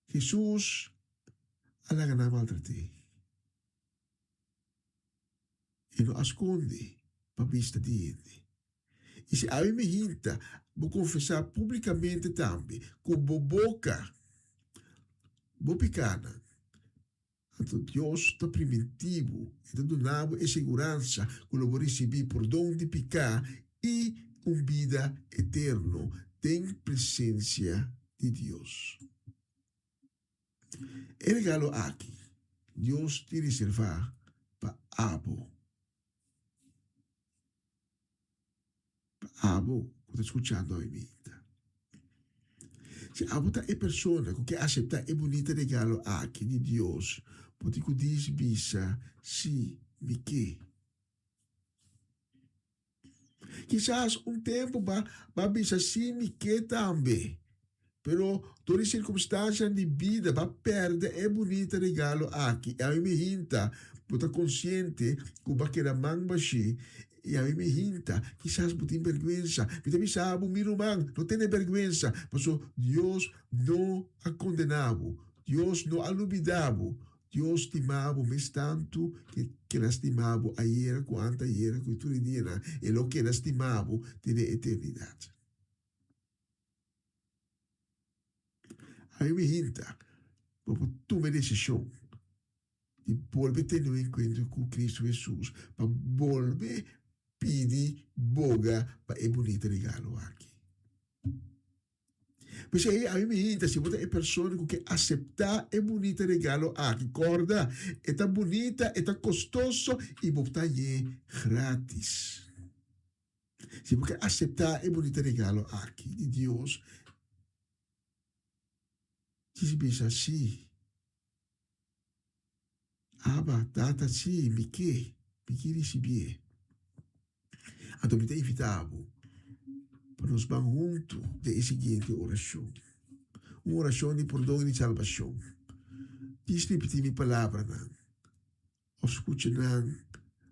Jesus alla ganava altre te. E non asconde pa vista di ente. E se ave me hinta, vou confessar publicamente também, com boca, bo picana. Então Deus está preventivo, está donando e segurança, que lo recebi por dom de picar e vida eterno, tem presença de Deus. E regalo aqui, Deus te reserva para abo. Abo, está escuchando a mim. Se abo é pessoa que aceita e bonita regalo aqui de Deus, pode que diz bisa, si, me que. Quizás tempo va bisa si, me que também. Pero toda circunstância de vida va perde e bonita regalo aqui. E a mim me hinta, pode consciente que va que man baixi. E a mim me hinta, quizás não tem vergüenza, mas me sabe, miro man, não tem vergüenza, mas Deus não a condenava, Deus não a olvidava, Deus estimava, mas tanto que la estimava ayer, quanto ayer, que tu dia, e lo que la estimava, tem eternidade. A mim me hinta, porque tu me decisão, de volver a ter um encontro com Cristo Jesus, para volver pedi boga para é bonito regalo aqui. Mas aí a mim me interessa se você é pessoa que aceitar é bonito regalo aqui, corda, é tão bonita, é tão custoso e botar é grátis. Se você aceitar é bonito regalo aqui de Deus, diz bisa assim, aba data assim, me que receber. Então, me tem invitado para nos vamos juntos de seguinte oração. Uma oração de perdão e de salvação. Diz repetir minha palavra, não. Escute, não,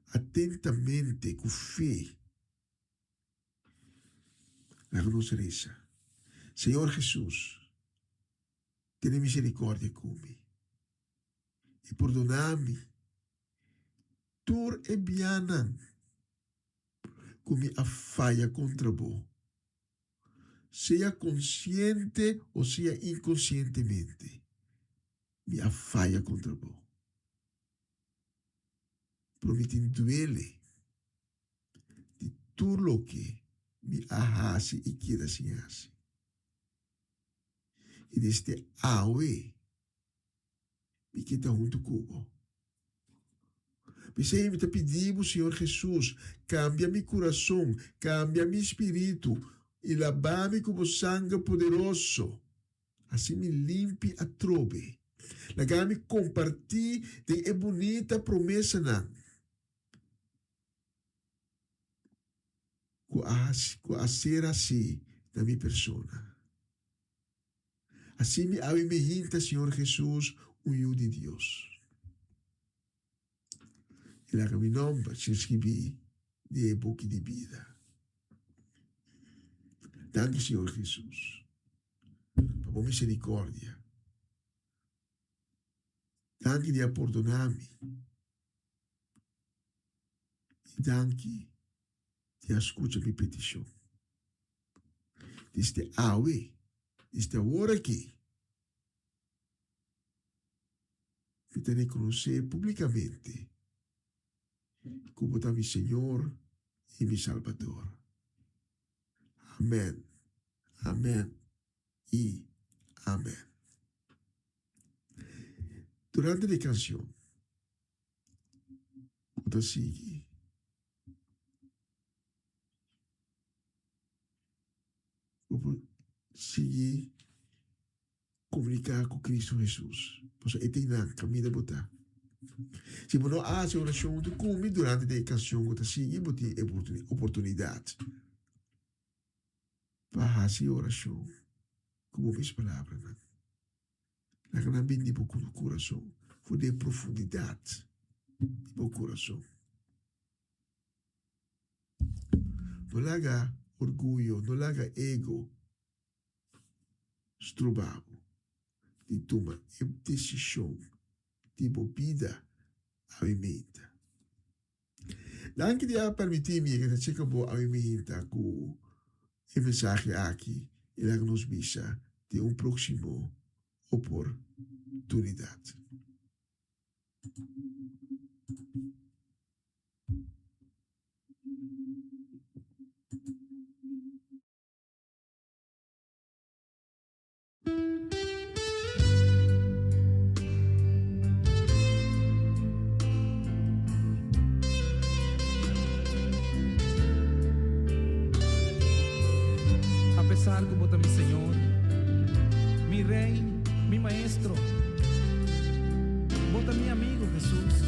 atentamente, com fé. Na nossa reza. Senhor Jesus, tenha misericórdia comigo. E perdona-me. Tur e bianan. Como a falha contra vós, seja consciente ou seja inconscientemente, minha falha contra vós. Prometendo ele de tudo o que me arrase e queira se hace. E deste aue, me queda junto com vós. Pensei, me pedimos, Senhor Jesus, cambia meu coração, cambia meu espírito e lava-me com o sangue poderoso. Assim me limpe a trove. Laga-me compartilhe de bonita promessa não. Com a ser assim na minha persona. Assim me hinta, Senhor Jesus, o Filho de Deus. E lá que meu nome se escrevi de boca de vida. Danke, Senhor Jesus, por misericórdia. Danke de perdonar-me. E danke de escutar minha petição. Desde a hora aqui, eu te reconhecer publicamente como está mi Senhor e mi Salvador. Amém, amém e amém. Durante a canção, eu sigo. Eu sigo comunicar com Cristo Jesus. Posso eternar caminho de botar. Se você não faz oração de comigo durante a canção, você sigue, você tem oportunidade para fazer oração com as palavras. Não é bem de pouco do coração, foi de profundidade do coração. Não haja orgulho, não haja ego estrubado. de tomar a decisão de bebida alimenta. Danke dia permitir-me que cheque bo alimenta com a mensagem aqui e lá nos bisa de próximo oportunidade. Apesar que bota mi Señor, mi Rey, mi Maestro, bota mi amigo Jesús.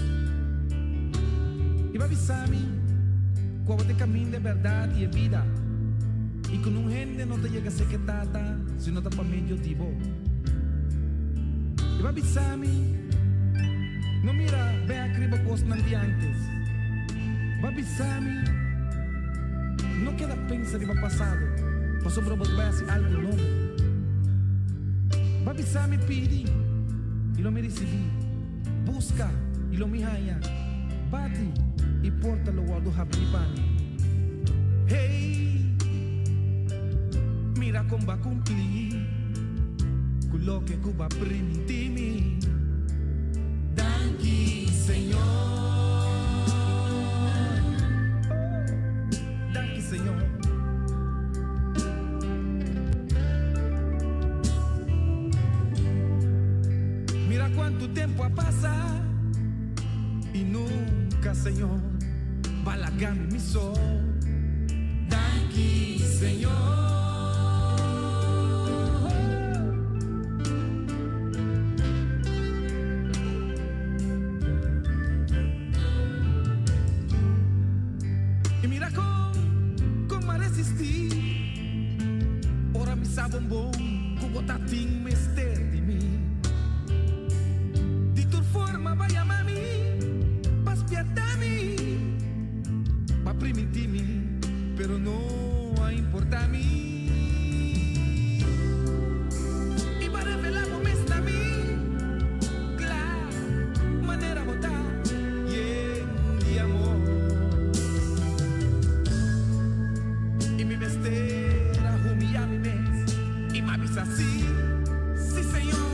E vai avisar-me qual é o caminho de verdade e vida. E que não gente não te chega a ser que tata, se não está para meio de bo. E vai avisar-me, não mira bem a criba coisa de antes. Vai avisar-me, não queda pensar de passado. Passou para voltar algo novo. Vai avisar-me, pedi, e lo me recebi. Busca, e lo me haya. Bate, e porta-lo ao do Habibani. Hey, mira como vai cumprir. Coloque que vai permitir-me. Danke, Senhor. Danke, Senhor. Quanto tempo a passar e nunca, Senhor, vai largar-me mi só. Danke, Senhor. E mira como a resistir. Ora me sabe bom, com botar tim mester de mim. Vai amar-me, para espiar-me, para permitir-me, pero não a importar-me. E para revelar como está a mim, claro, maneira botar, de amor. E me vestir a humilhar-me mesmo, e me avisa assim, sim, Senhor.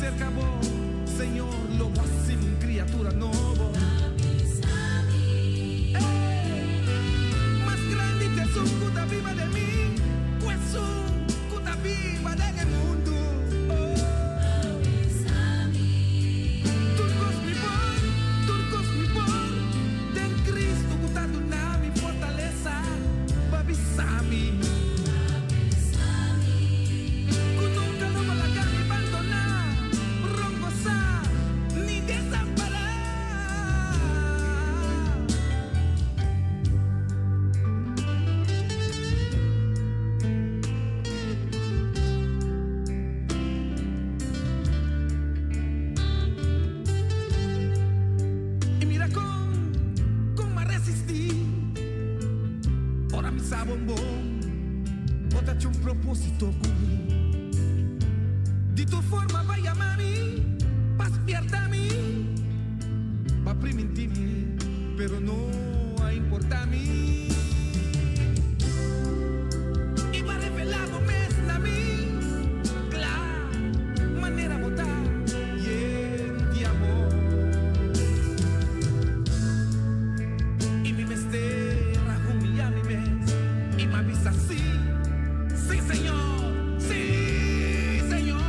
Acabou, Senhor, logo assim, criatura nova. Mas grande Jesus, cuida viva de mim, Jesus, cuida viva de mundo. Turcos me pôr, de Cristo, cuida do nome, fortaleza, babisami. Propósito comigo. De tua forma vai amar-me, para espiar-me, para permitir-me, pero não a importar-me. E vai revelar o mesmo na mim, claro, maneira a botar, de amor. E me vestir a humilhar-me mesmo, e me avisa assim. Sí, Señor, sí, Señor,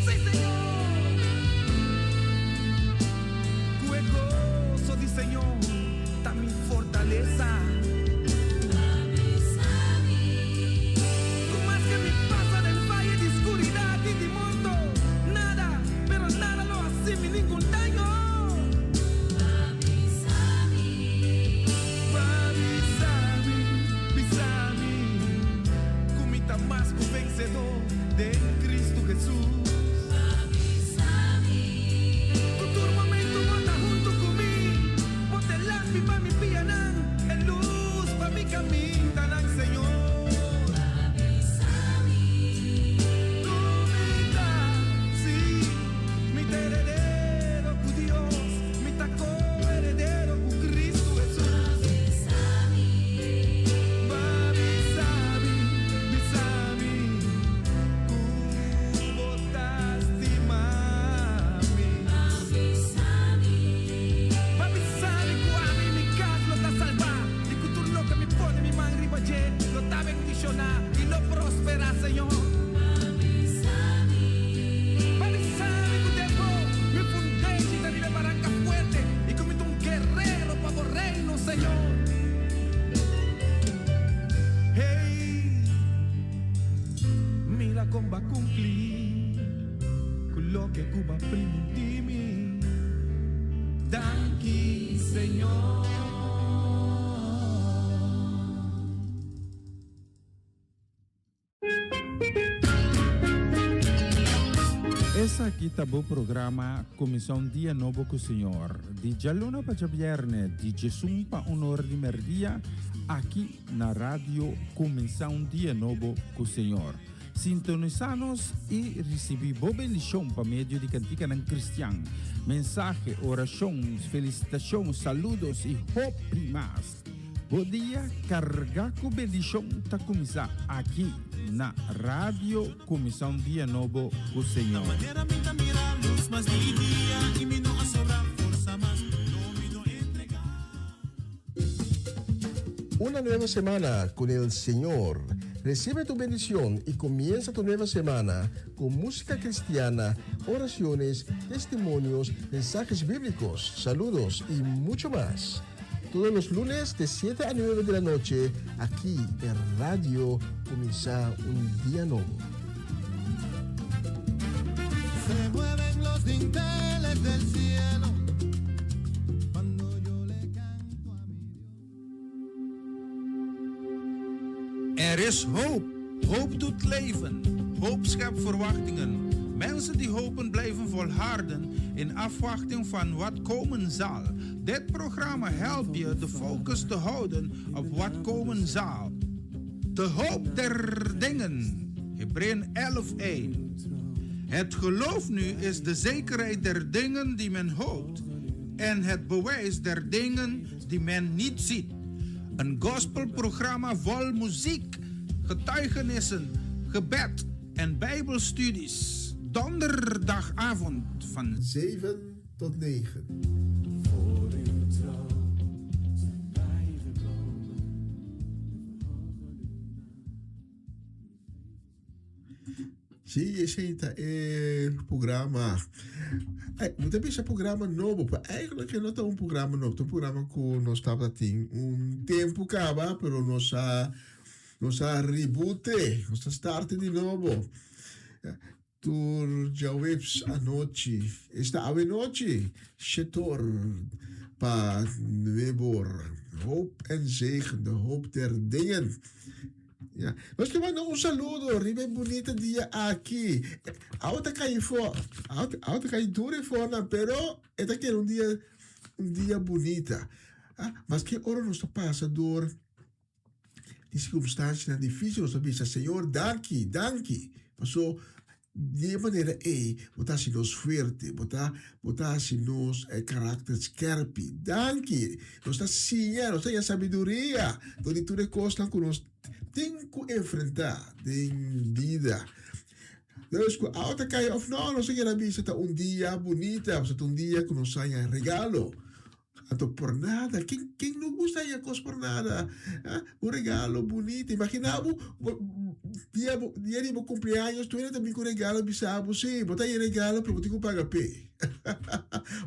sí, Señor. Que gozo de Señor, mi camino al Señor. Tú me das, sí, mi heredero con Dios, mi taco heredero con Cristo Jesús. Babi sabi, mi sabi, tú botaste mami. Babi sabi, guami, mi casa lo está salvando. Y que tú lo que me pone mi man ribaye, lo está bendicionando y lo prospera, Señor. Babi sabi, que tempo, mi fundé y te vive barranca fuerte. Y comito un guerrero para el reino, Señor. Hey, mira cómo va a cumplir con lo que Cuba primo di mi. Danki, Señor. Essa aqui tá o programa Comissão Dia Novo com o Senhor. De Jaluna para Viernes, de Jesus para Honor de Merdia, aqui na rádio Comissão Dia Novo com o Senhor. Sintonizanos e recebi boa bendição para meio de cantica ng Cristian. Mensagem, orações, felicitações, saludos e hope mais. Bom dia, carga com bendição tá começar aqui na rádio Comissão Dia Novo com o Senhor. Una nueva semana con el Señor. Recibe tu bendición y comienza tu nueva semana con música cristiana, oraciones, testimonios, mensajes bíblicos, saludos y mucho más. Todos los lunes de 7 a 9 de la noche, aquí en Radio Comienza un Día Nuevo. Se mueven los dinteles del cielo cuando yo le canto a mi Dios. Er is hoop. Hoop doet leven. Hoop schept verwachtingen. Mensen die hopen blijven volharden in afwachting van wat komen zal. Dit programma helpt je de focus te houden op wat komen zal. De hoop der dingen. Hebreeën 11:1. Het geloof nu is de zekerheid der dingen die men hoopt en het bewijs der dingen die men niet ziet. Een gospelprogramma vol muziek, getuigenissen, gebed en bijbelstudies. Donderdagavond van 7 tot 9. Sim, esse aí tá, programa. Muita vez é programa novo. Eigenlijk não é um programa novo. É um programa que nós estava tendo tempo acaba, mas nós reboot, nós start de novo. Tur já webs à noite, esta à noite, setor para Weber, hoop en zegen, de hoop der dingen. Ja, nós te mandamos saludo, ribe bonito dia aqui. Ahora cai fora, ahora cai dure fora, pero esta que um dia bonita. Mas que hora nós passa door die circunstância difícil, nós sabemos, Senhor, danke. Passou de maneira botar-se nos forte, botar-se nos caráter scherp. Danke. Nós está sim, nós temos sabedoria. Onde tudo costa que nós temos que enfrentar em vida. Dus a outra cai of não sei que era vista dia bonita, um dia que nós saia regalo. Então, por nada, quem não gosta de coisa por nada? Regalo bonito. Imaginava, dia de meu cumpleaños, tu também com regalo, bisabo, sim, botar aí regalo para você pagar pé.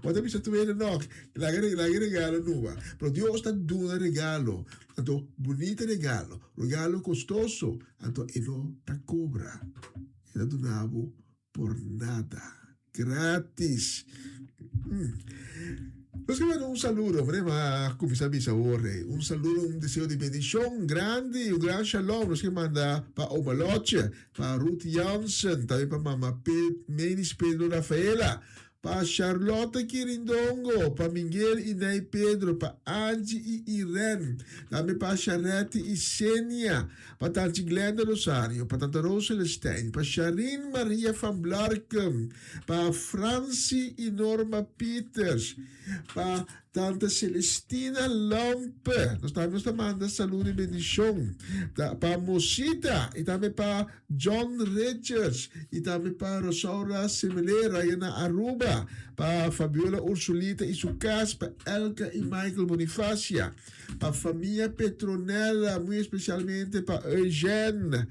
Botar bisa tu não, lagi regalo nova. Pero Deus está dando regalo. Então, bonito regalo custoso. Então, ele não te cobra. Ele donava por nada, grátis. Nós queremos saludo, a começar a hoje. Saludo, deseo de bendição grande, gran shalom. Nós queremos mandar para Omaloche, para Ruth Jansen, também para Mama Menis Pedro Rafaela, pa Charlotte Quirindongo, pa Miguel y Ney Pedro, pa Angie y Irene, también pa Charette y Senia, pa Tante Glenda Rosario, pa Tante Rosa Lestein, pa Sharin Maria van Blarkum, pa Francie y Norma Peters, pa Tante Celestina Lampe, nos manda salud y bendición, pa Mosita, y también pa John Richards, y también pa Rosaura Semelera, y na Aruba, pa Fabiola Ursulita y su casa, pa Elka y Michael Bonifacia, pa familia Petronella, muy especialmente pa Eugene.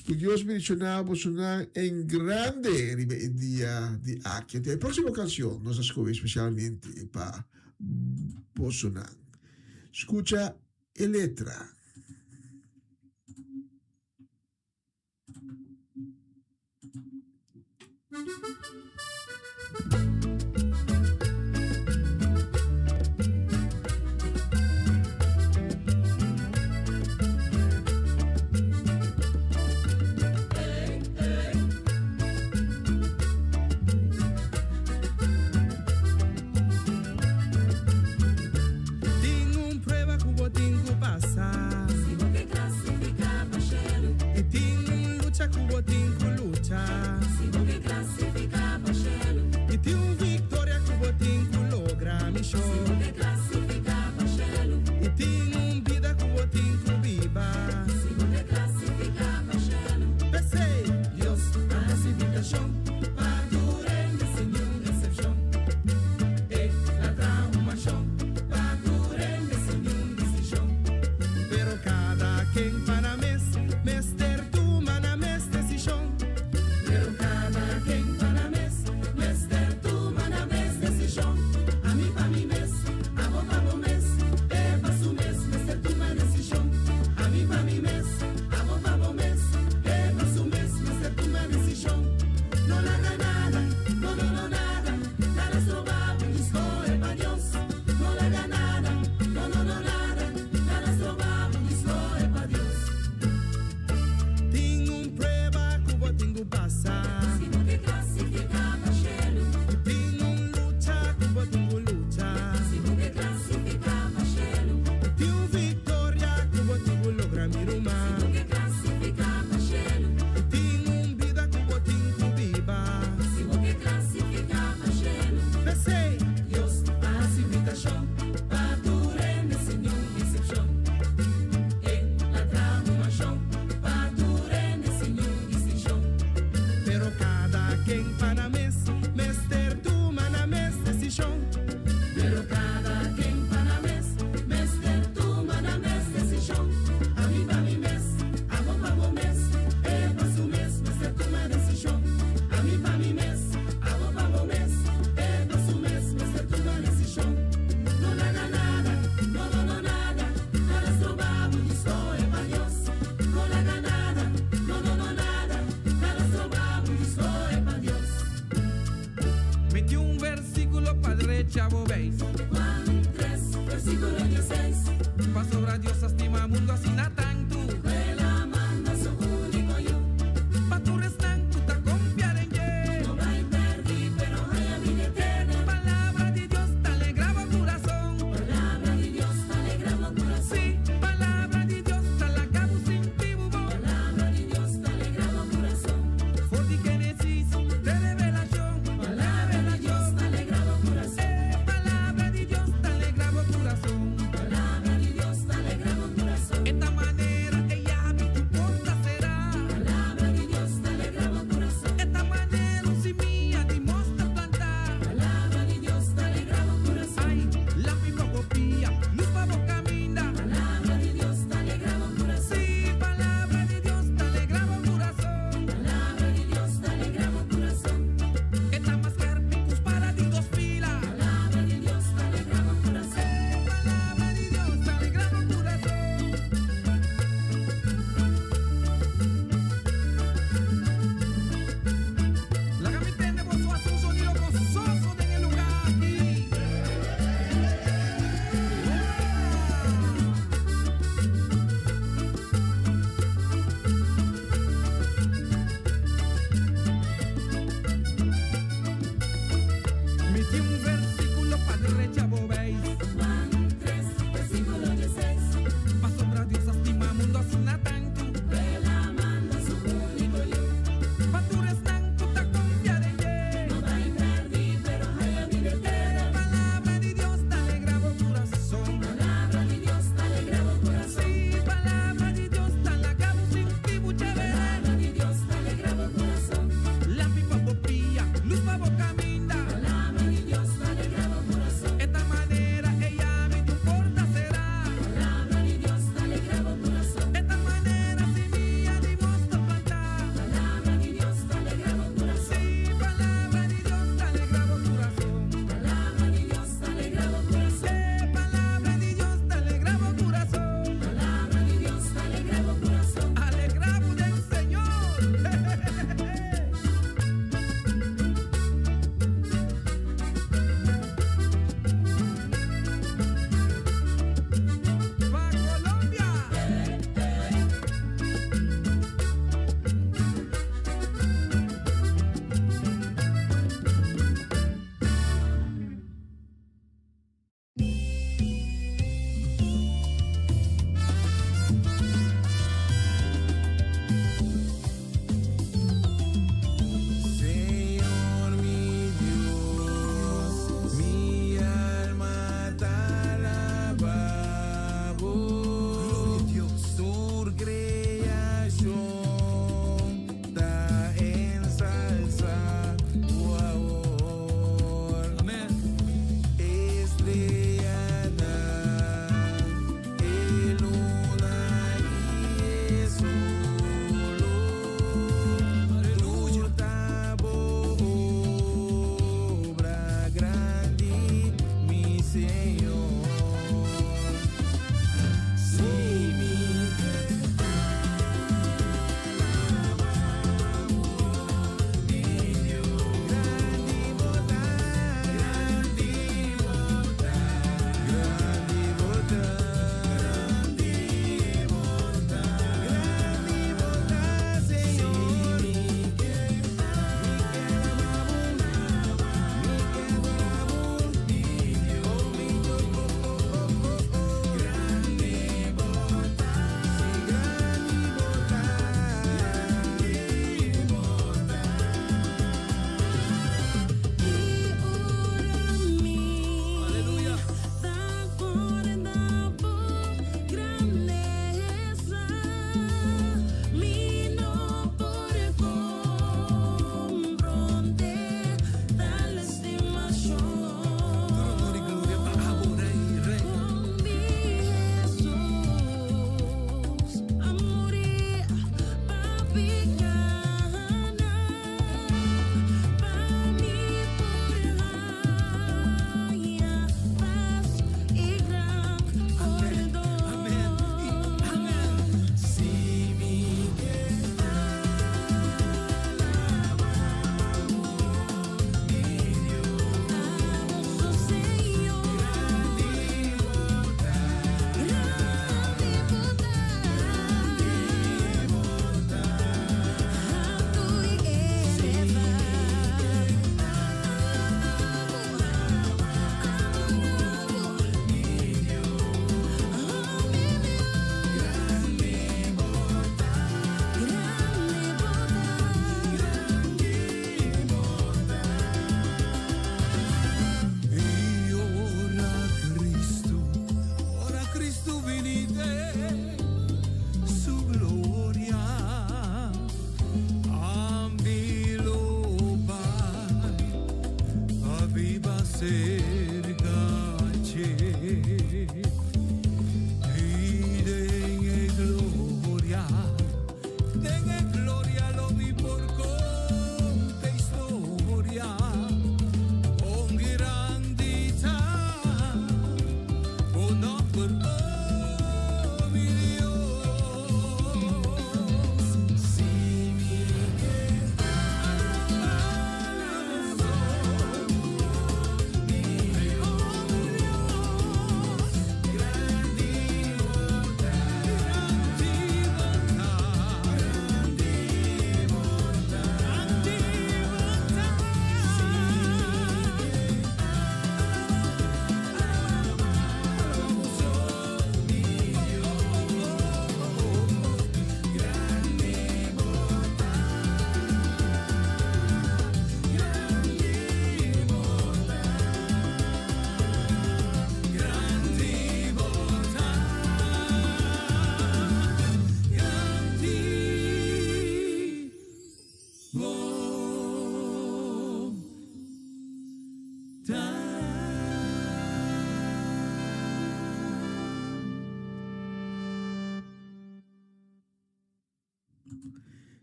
Que Dios bendicionado Bolsonaro en grande el día de aquí. La próxima canción nos escoge especialmente para Bolsonaro. Escucha la letra. Mes,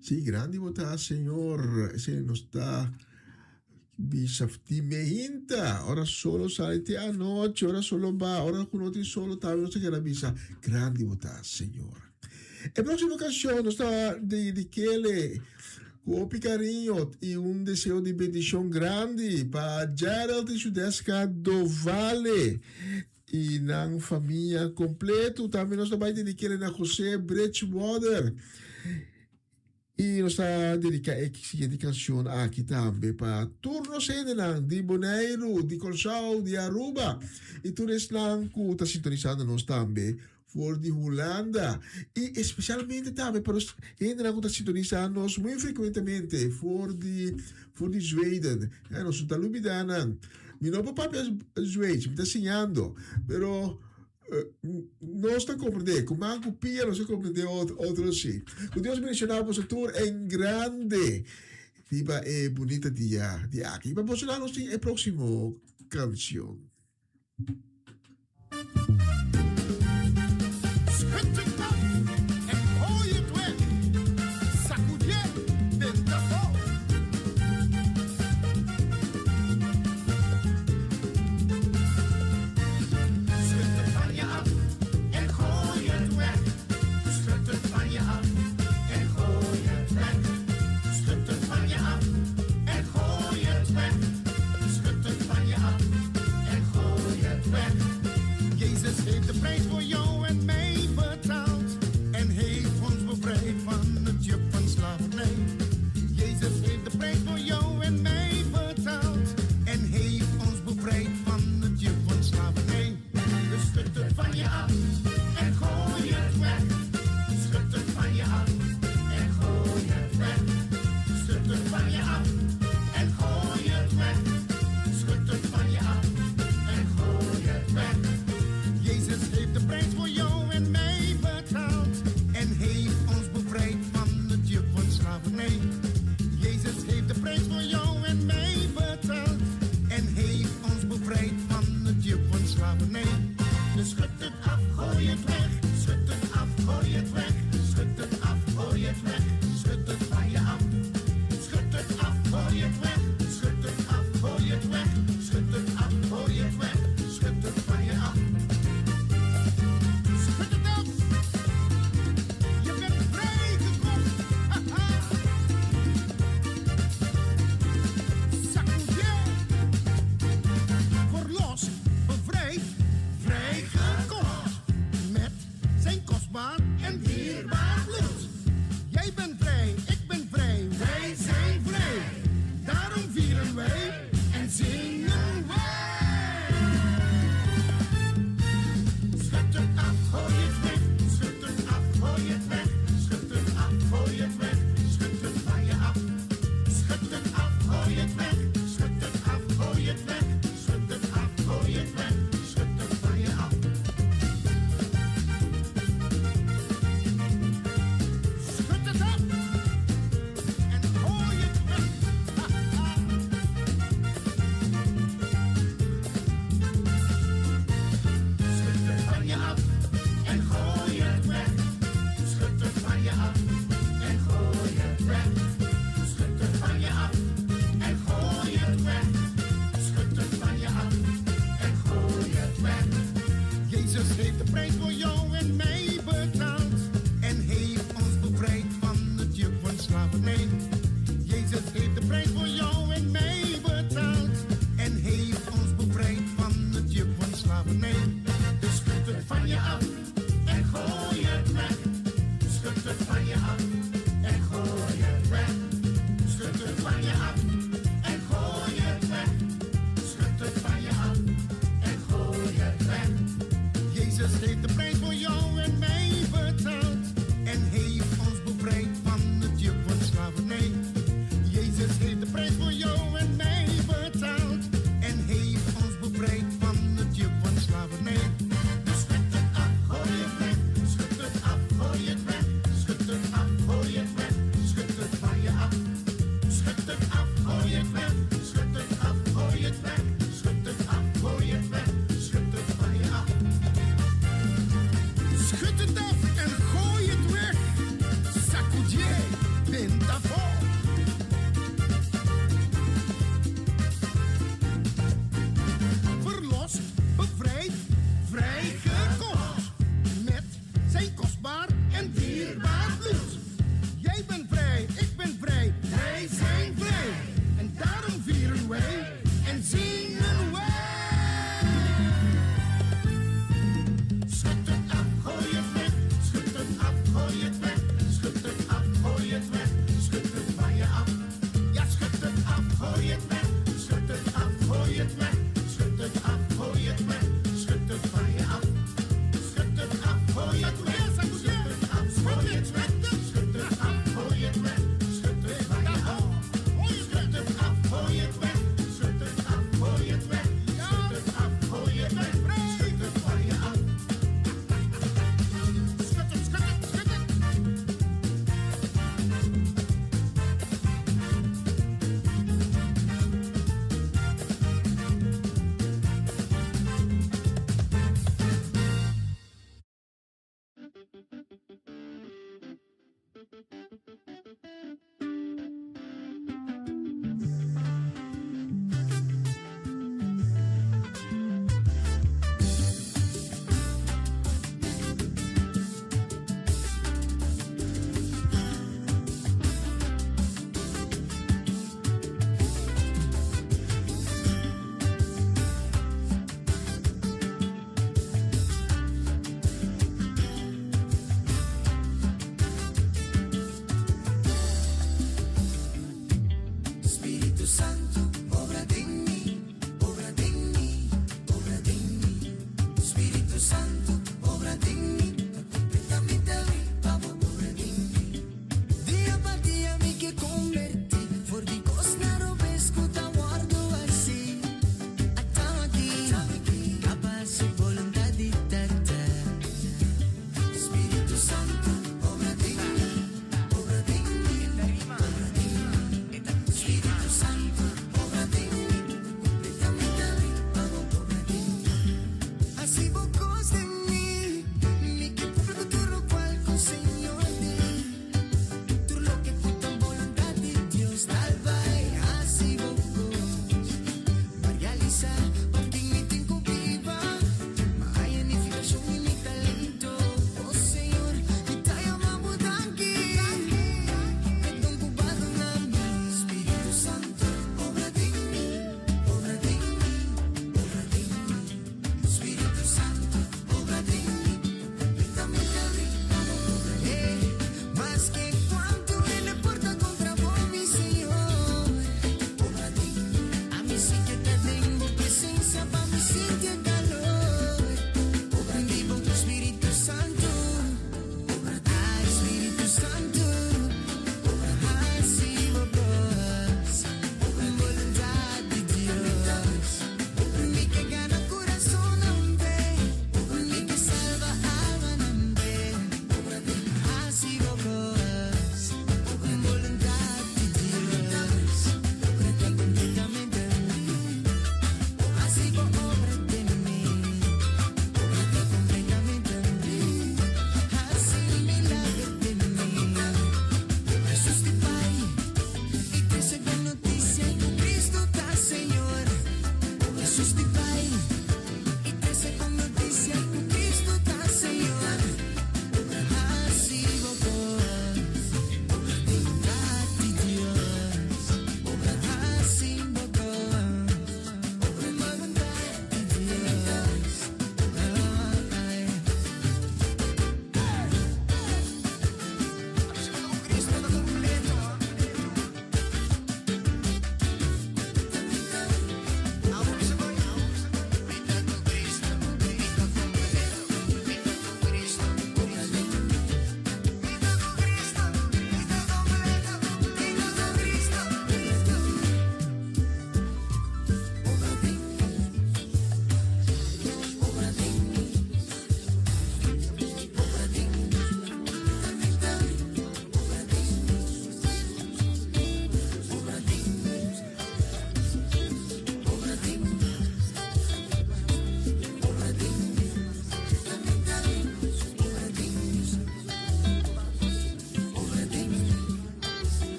Sí, grande bota, Señor. Se nos está bisafti mehinta. Ora solo salite anoche, ora solo va, ora conoti solo tal, no sé qué la bisa. Grande bota, Señor. La próxima canción nos está dedicada con cariño y un deseo de bendición grande para Gerald y su desca do Vale. E na família completo, também nós estamos dedicando a José Bridgewater. E nós estamos dedicando a seguinte canção aqui também para turno Sedenan, de Bonaire, de Colchão, de Aruba. E tudo isso que está sintonizando nós também, for de Holanda. E especialmente também para os que está sintonizando nós muito frequentemente, for de Zweden. Nós estamos lubidando. Mi no papá es Zweeds, me está enseñando, pero no está comprendendo. Como han copiado, no se comprende otro sí. Con Dios mencionamos el tour en grande. Viva bonita día de aquí. Vamos a hablar en el próximo canción.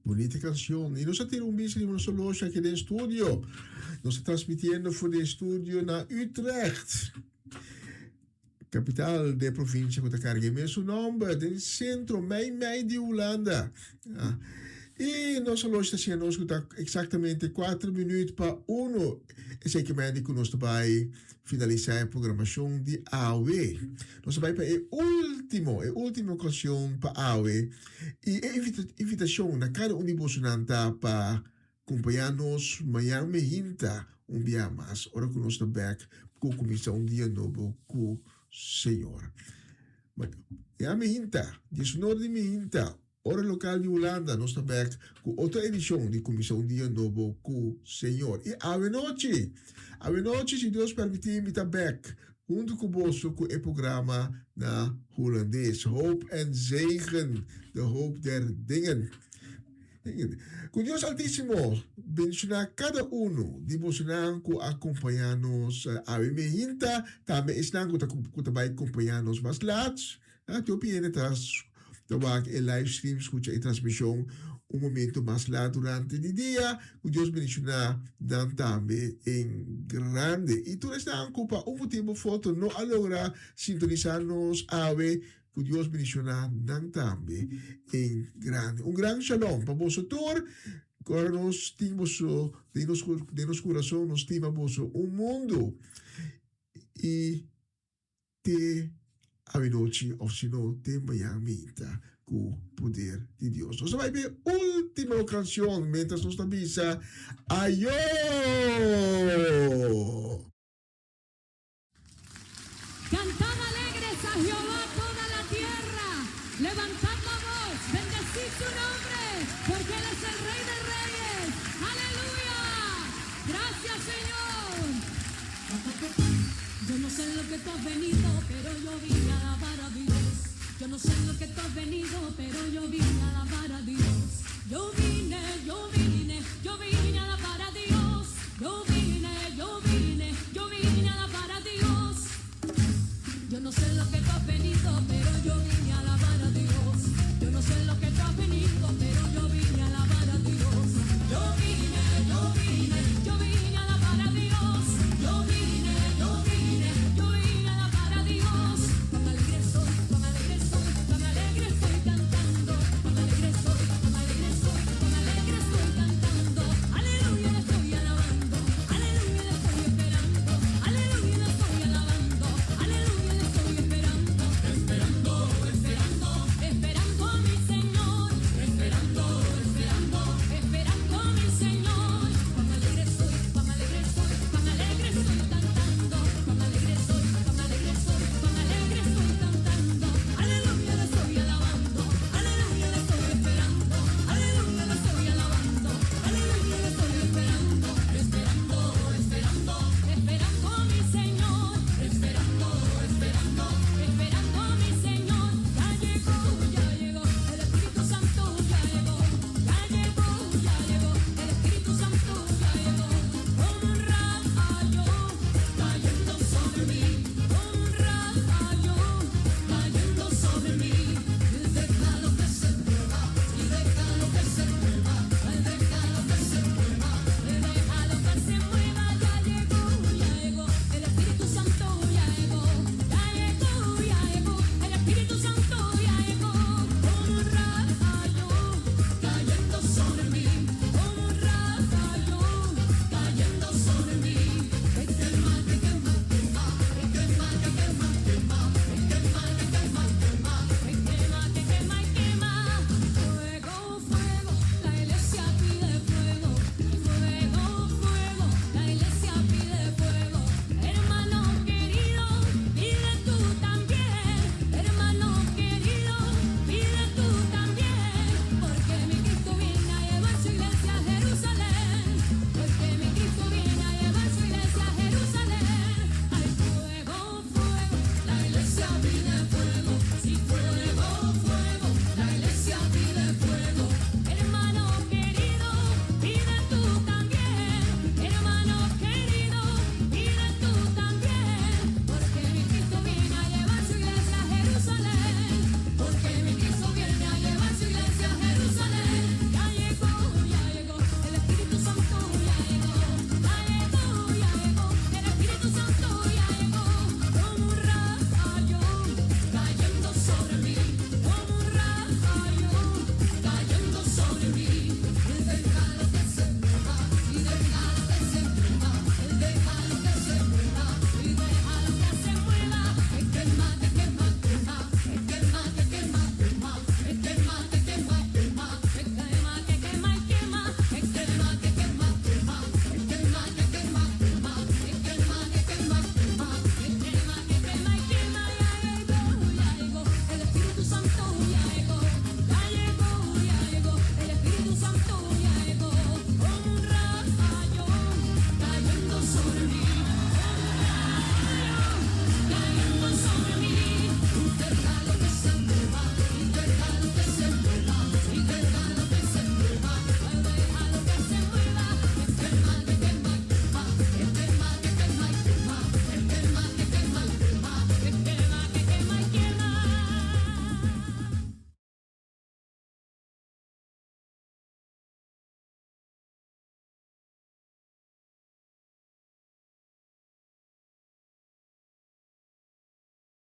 Bonita canción. Y nos tiene un bici de nuestra loja aquí en el estudio. Nos está transmitiendo por el estudio na Utrecht. Capital da província que carrega mesmo nome, do centro, meio de Holanda. E nossa loja está sendo exatamente 4 minutos para 1. E sei que mais que nós vai finalizar a programação de AOE. Nós vai para a última ocasião para AOE. E a invitação na cada unibusunanta para acompanhar-nos amanhã me hinta dia mais. Ora que nós estamos back com a comissão dia novo com Senhor. Ja, me hinta. Disunor de me hinta. Ora local de Holanda, nós estamos back com outra edição de Comissão Dia Novo com Senhor. E a noite, se Deus permitir, me está back junto com o com o programa na holandês. Hoop en zegen, de hoop der dingen. Com Deus Altíssimo, bendicionar cada de vocês que acompanhamos a minha hinta, também estão que vai acompanhar-nos mais lados. Tu opinião tawag e live stream, escucha e transmissão momento mais lá durante o dia. Que Deus bendicionar dan também em grande. E tu estás para motivo foto não alogra sintonizar-nos ave. Que Deus bendicionar dan também em grande. Grande shalom para você todos. Agora nós temos de nosso coração, nós temos mundo. E te avenoci of sino te mayamita com o poder de Deus. Nós vamos ver a última canção, mientras nós estamos a Ayo!